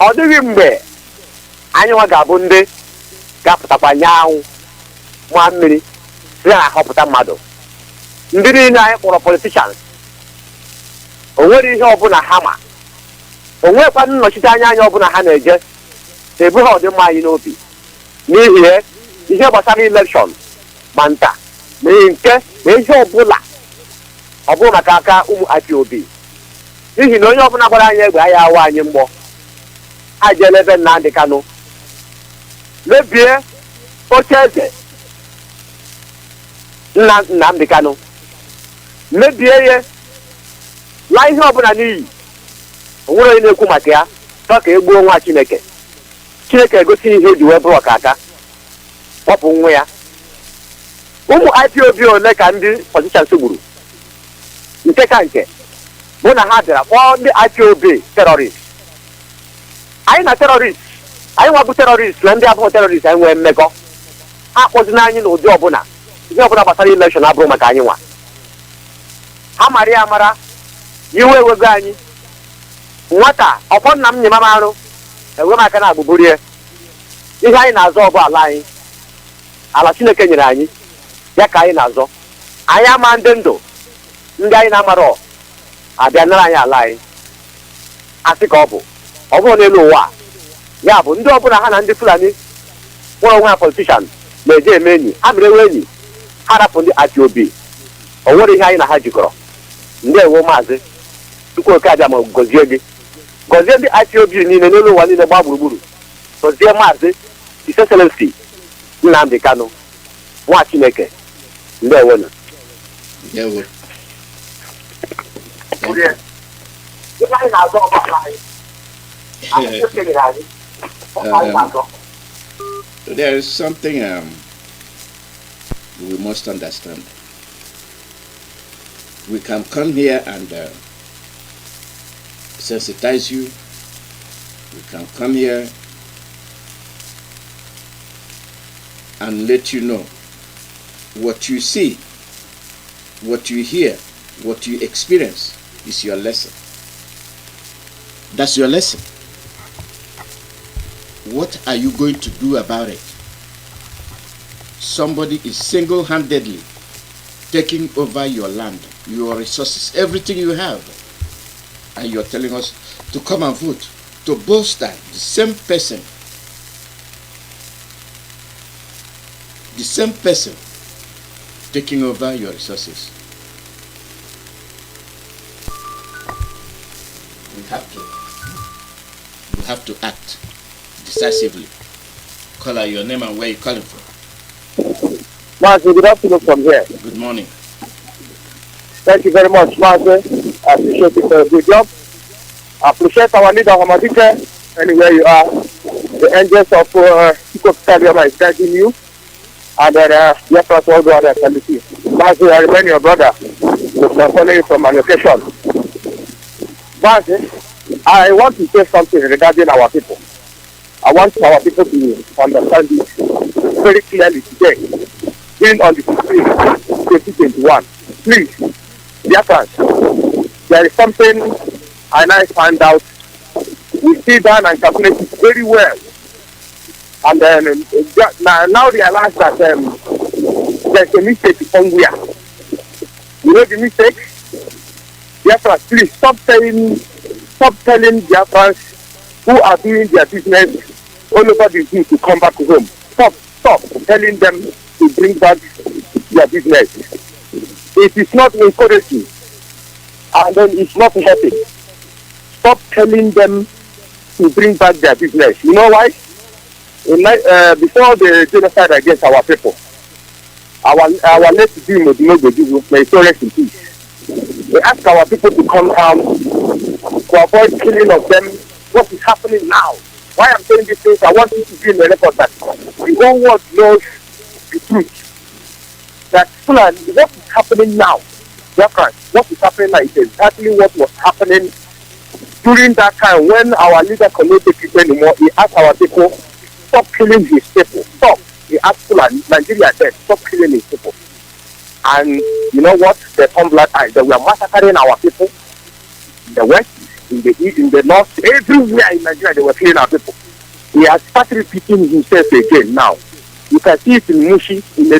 Ọ dịghị mgbe anyị nwa ga-abụ ndị ga-apụtakwa nye anwụ nwa mmiri si na ahọpụta mmadụ. Ndị niile anyị kpọrọ politicians, o nwere ihe ọbụla ha ma, o nwekwa nnọchite anya ọbụla ha na-eje ebu ha ọdịmma anyị n'obi n'ihi ihe gbasara elekshọn ma nta ma nke ma ihe ọbụla ọ bụrụ maka aka ụmụ Ipob. N'ihi na onye ọbụla gbara anyị egbe anyị awa anyị mgbọ ha jee ebe Nnamdi Kanu mebie oche eze Nnamdi Kanu, mebie ya laa ihe ọbụla n'iyi. O nwere onye na-ekwu maka ya chọọ ka egbuo nwa Chineke. Chineke egosi ihe eji wee bụrụ ọkaka kpọpụ nwa ya. Ụmụ Ipob ole ka ndị politicians gburu? Nke ka nke bụ na ha bịara kpọọ ndị Ipob terrorist. Anyị na terrorist, anyị nwabụ terrorist na ndị abụghị terrorist anyị nwee mmekọ. Ha kpọzina anyị n'ụdị ọbụla, ihe ọbụla gbasara election abụrụ maka anyị nwa. Ha mara ya amara, iwe ewego anyị. Nwata ọkwọ nna m nyema m arụ enwe m aka na agbụburie. Ihe anyị na-azọ ọbụ ala anyị, ala Chineke nyere anyị ya ka anyị na-azọ. Anyị ama ndị ndụ ndị anyị na-amarọ abịa nara anyị ala anyị. Asị ka ọ bụrụ n'elu ụwa ya bụ ndị ọbụla ha na ndị Fulani kpọrọ onwe ha politician na-eje eme enyi, ha mere enwe enyi, ha rapụ ndị Ipob. O nwere ihe anyị na ha jikọrọ. Ndewo Maazị Chukwuemeka abịa ma gọzie gị, gọzie ndị Ipob niile n'elu ụwa niile gbaa gburugburu, gọzie Maazị Excelency Nnamdi Kanu nwa Chineke. Ndewo na there is something we must understand. We can come here and sensitize you. We can come here and let you know what you see, what you hear, what you experience is your lesson. That's your lesson. What are you going to do about it? Somebody is single-handedly taking over your land, your resources, everything you have. And you're telling us to come and vote, to bolster the same person taking over your resources. We have to act decisively. Call out your name and where you're calling from. Mazi, good afternoon from here. Good morning. Thank you very much, Mazi. I appreciate you for a good job. I appreciate our leader, Hamadike, anywhere you are. The angels of Ipob is guiding you. And then Biafrans all go out there, Excelency. Mazi, I remain your brother. I'm calling you from my location. Mazi, I want to say something regarding our people. I want our people to understand this very clearly today. Being on the 2021. Please, Biafrans, there is something and I find out. We sit down and calculate it very well. And then now realize that there's a mistake somewhere. You know the mistake? Biafrans, please stop telling Biafrans who are doing their business all over the world to come back home. Stop telling them to bring back their business. It is not encouraging, and then it's not helping. Stop telling them to bring back their business. You know why? Before the genocide against our people, our late team would not be may so rest in peace. We ask our people to come down to avoid killing of them. What is happening now? Why I'm saying these things, I want you to be in the record that the whole world knows the truth. That what is happening now, what is happening now is exactly what was happening during that time when our leader could not take it anymore. He asked our people, stop killing his people. Stop. He asked Nigeria dead, stop killing his people. And you know what? They turned black eyes. They were massacring our people in the west, in the east, in the north, everywhere in Nigeria they were killing our people. He has started repeating himself again now. You can see it in Mushi, in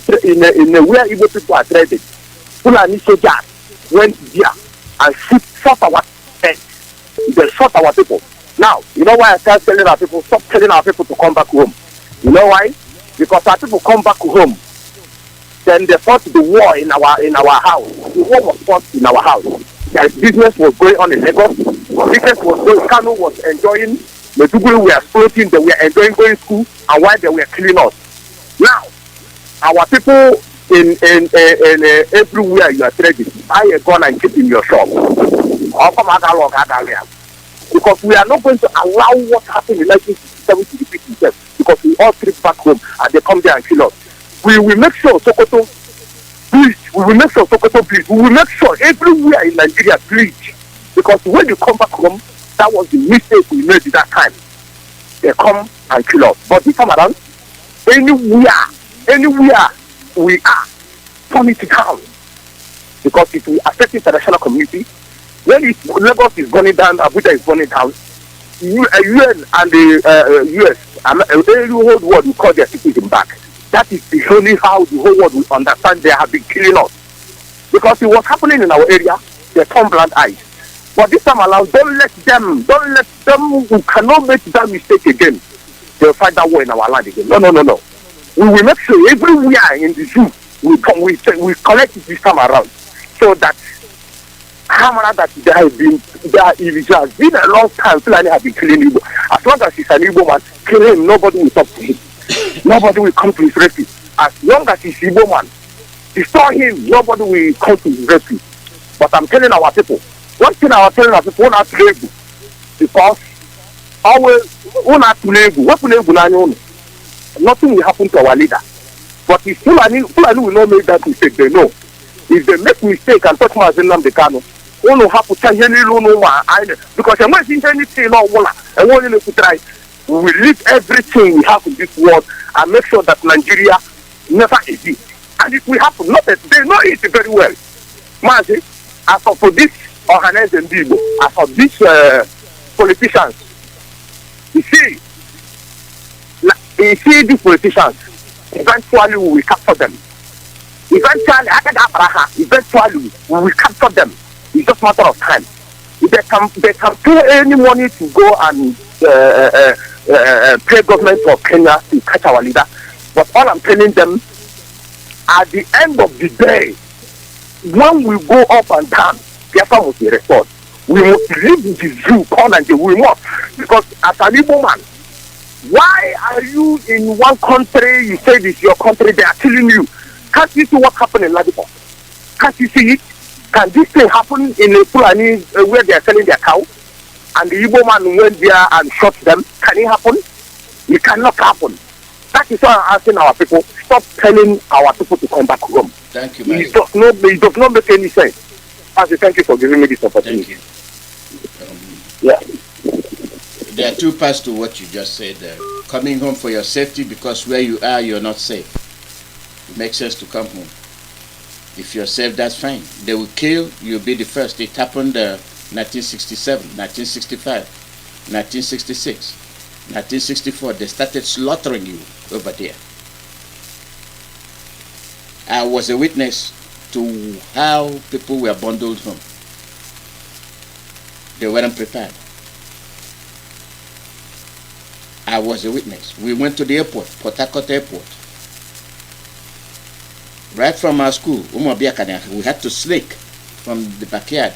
a where Igbo people are trading. Fulani soldiers went there and shot our heads. They shot our people. Now, you know why I start telling our people, stop telling our people to come back home? You know why? Because our people come back home, then they fought the war in our house. The war was fought in our house. Their business was going on in Lagos. Business was going, Kanu was enjoying, Meduguri were floating, they were enjoying going to school, and while they were killing us. Now, our people in everywhere you are trading, buy a gun and keep in your shop. Because we are not going to allow what happened in 1967 to repeat itself. Because we all trip back home and they come there and kill us. We will make sure Sokoto bleeds. We will make sure Sokoto bleeds. We will make sure everywhere in Nigeria bleeds. Because when you come back home, that was the mistake we made at that time. They come and kill us. But this time around, anywhere we are, turn it down. Because it will affect the international community. When Lagos is burning down, Abuja is burning down, UN and the US, the whole world will call their citizens back. That is the only how the whole world will understand they have been killing us. Because it was happening in our area, they turn blind eyes. But this time around, don't let them who cannot make that mistake again, they'll fight that war in our land again. No. We will make sure everywhere in the zoo, we collect it this time around. So that that there has been a long time Fulani have been killing Igbo. As long as he's an Igbo man, kill him, nobody will talk to him. Nobody will come to his rescue. As long as he's Igbo man, destroy him, nobody will come to his rescue. But I'm telling our people, one thing I'm telling our people, not to Igbo. Because nothing will happen to our leader. But if Fulani will not make that mistake, they know. If they make mistake and touch Mazi Chukwuemeka Alozie, have to tell you because I'm not saying anything no one and one to try. We will leave everything we have in this world and make sure that Nigeria never exists. And if we happen, not that they know it very well. Mazi, as for this Ọhaneze ndị Igbo, as of these politicians. You see these politicians, eventually we will capture them. Eventually we will capture them. It's just a matter of time. They can pay any money to go and pay government of Kenya to catch our leader. But all I'm telling them, at the end of the day, when we go up and down, Biafra must be restored. We must leave the zoo permanently. We must. Because as an Igbo man, why are you in one country, you say this is your country, they are killing you? Can't you see what happened in Ladipo? Can't you see it? Can this thing happen in a Fulani where they are selling their cow? And the Igbo man went there and shot them? Can it happen? It cannot happen. That is why I'm asking our people, stop telling our people to come back home. Thank you, It does not make any sense. I say thank you for giving me this opportunity. Yeah. There are two parts to what you just said. Coming home for your safety, because where you are, you're not safe. It makes sense to come home. If you're safe, that's fine. They will kill, you'll be the first. It happened 1967, 1965, 1966, 1964. They started slaughtering you over there. I was a witness to how people were bundled home. They weren't prepared. I was a witness. We went to the airport, Port Harcourt Airport. Right from our school, we had to sneak from the backyard.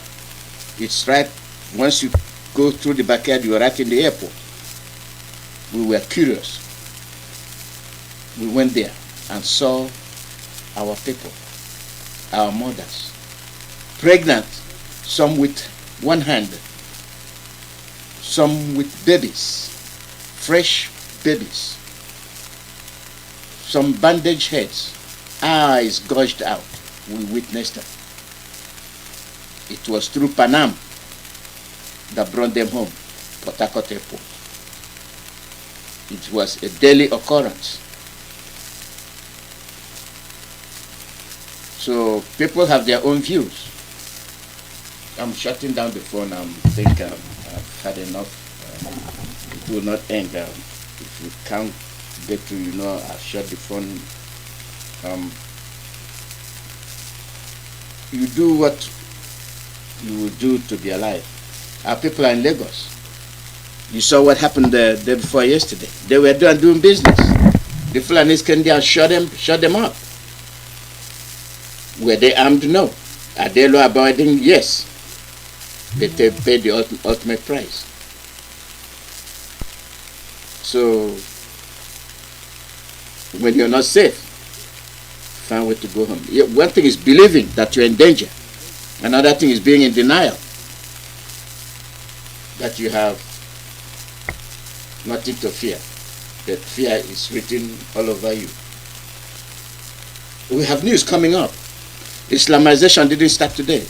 It's right, once you go through the backyard, you're right in the airport. We were curious. We went there and saw our people, our mothers, pregnant, some with one hand, some with babies, fresh babies, some bandaged heads, eyes gouged out. We witnessed it. It was through Panam that brought them home, Port Harcourt Airport. It was a daily occurrence. So people have their own views. I'm shutting down the phone. I think I've had enough. It will not end. If you can't get to, I've shut the phone. You do what you will do to be alive. Our people are in Lagos. You saw what happened the day before yesterday. They were doing business. The Fulanis came there and shut them up. Were they armed? No. Are they law abiding? Yes. They paid the ultimate price. So when you're not safe, find a way to go home. One thing is believing that you're in danger. Another thing is being in denial that you have nothing to fear. That fear is written all over you. We have news coming up. Islamization didn't start today.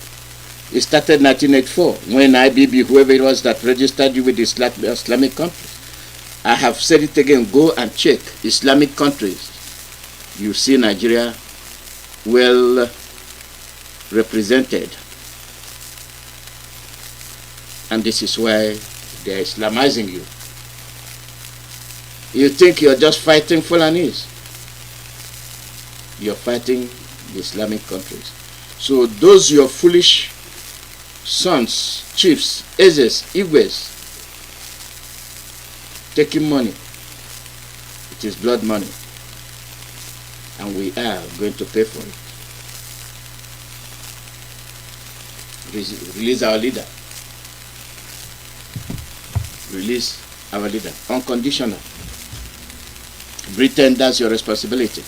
It started in 1984 when IBB, whoever it was that registered you with Islamic countries. I have said it again, go and check Islamic countries. You see Nigeria well represented. And this is why they are Islamizing you. You think you're just fighting Fulanis. You're fighting the Islamic countries. So those your foolish sons, chiefs, Ezes, Igwes, taking money, it is blood money. And we are going to pay for it. Release our leader. Release our leader. Unconditional. Britain, that's your responsibility.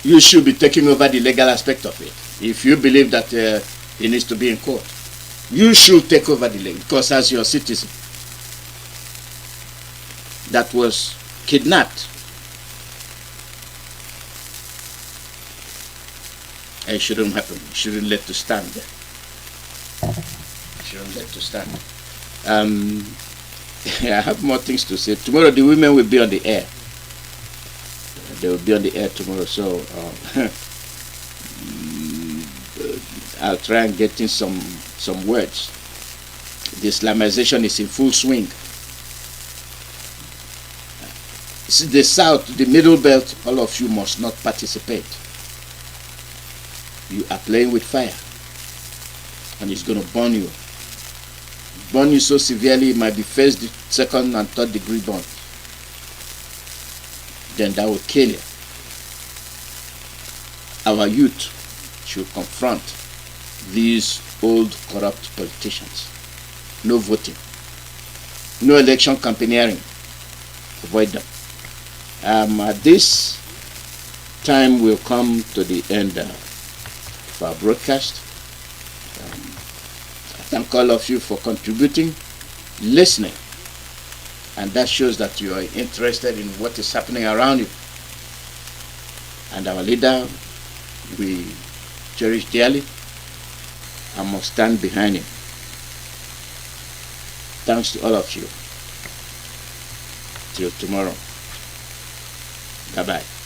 You should be taking over the legal aspect of it. If you believe that it needs to be in court, you should take over the legal, because as your citizen that was kidnapped, it shouldn't happen. You shouldn't let to stand there. You shouldn't let to stand. I have more things to say. Tomorrow the women will be on the air. They will be on the air tomorrow. So I'll try and get in some words. The Islamization is in full swing. See, the South, the Middle Belt, all of you must not participate. You are playing with fire, and it's going to burn you. Burn you so severely, it might be first, second, and third degree burn. Then that will kill you. Our youth should confront these old corrupt politicians. No voting, no election campaigning. Avoid them. At this time, we'll come to the end of our broadcast. I thank all of you for contributing, listening, and that shows that you are interested in what is happening around you. And our leader, we cherish dearly and must stand behind him. Thanks to all of you. Till tomorrow. Bye-bye.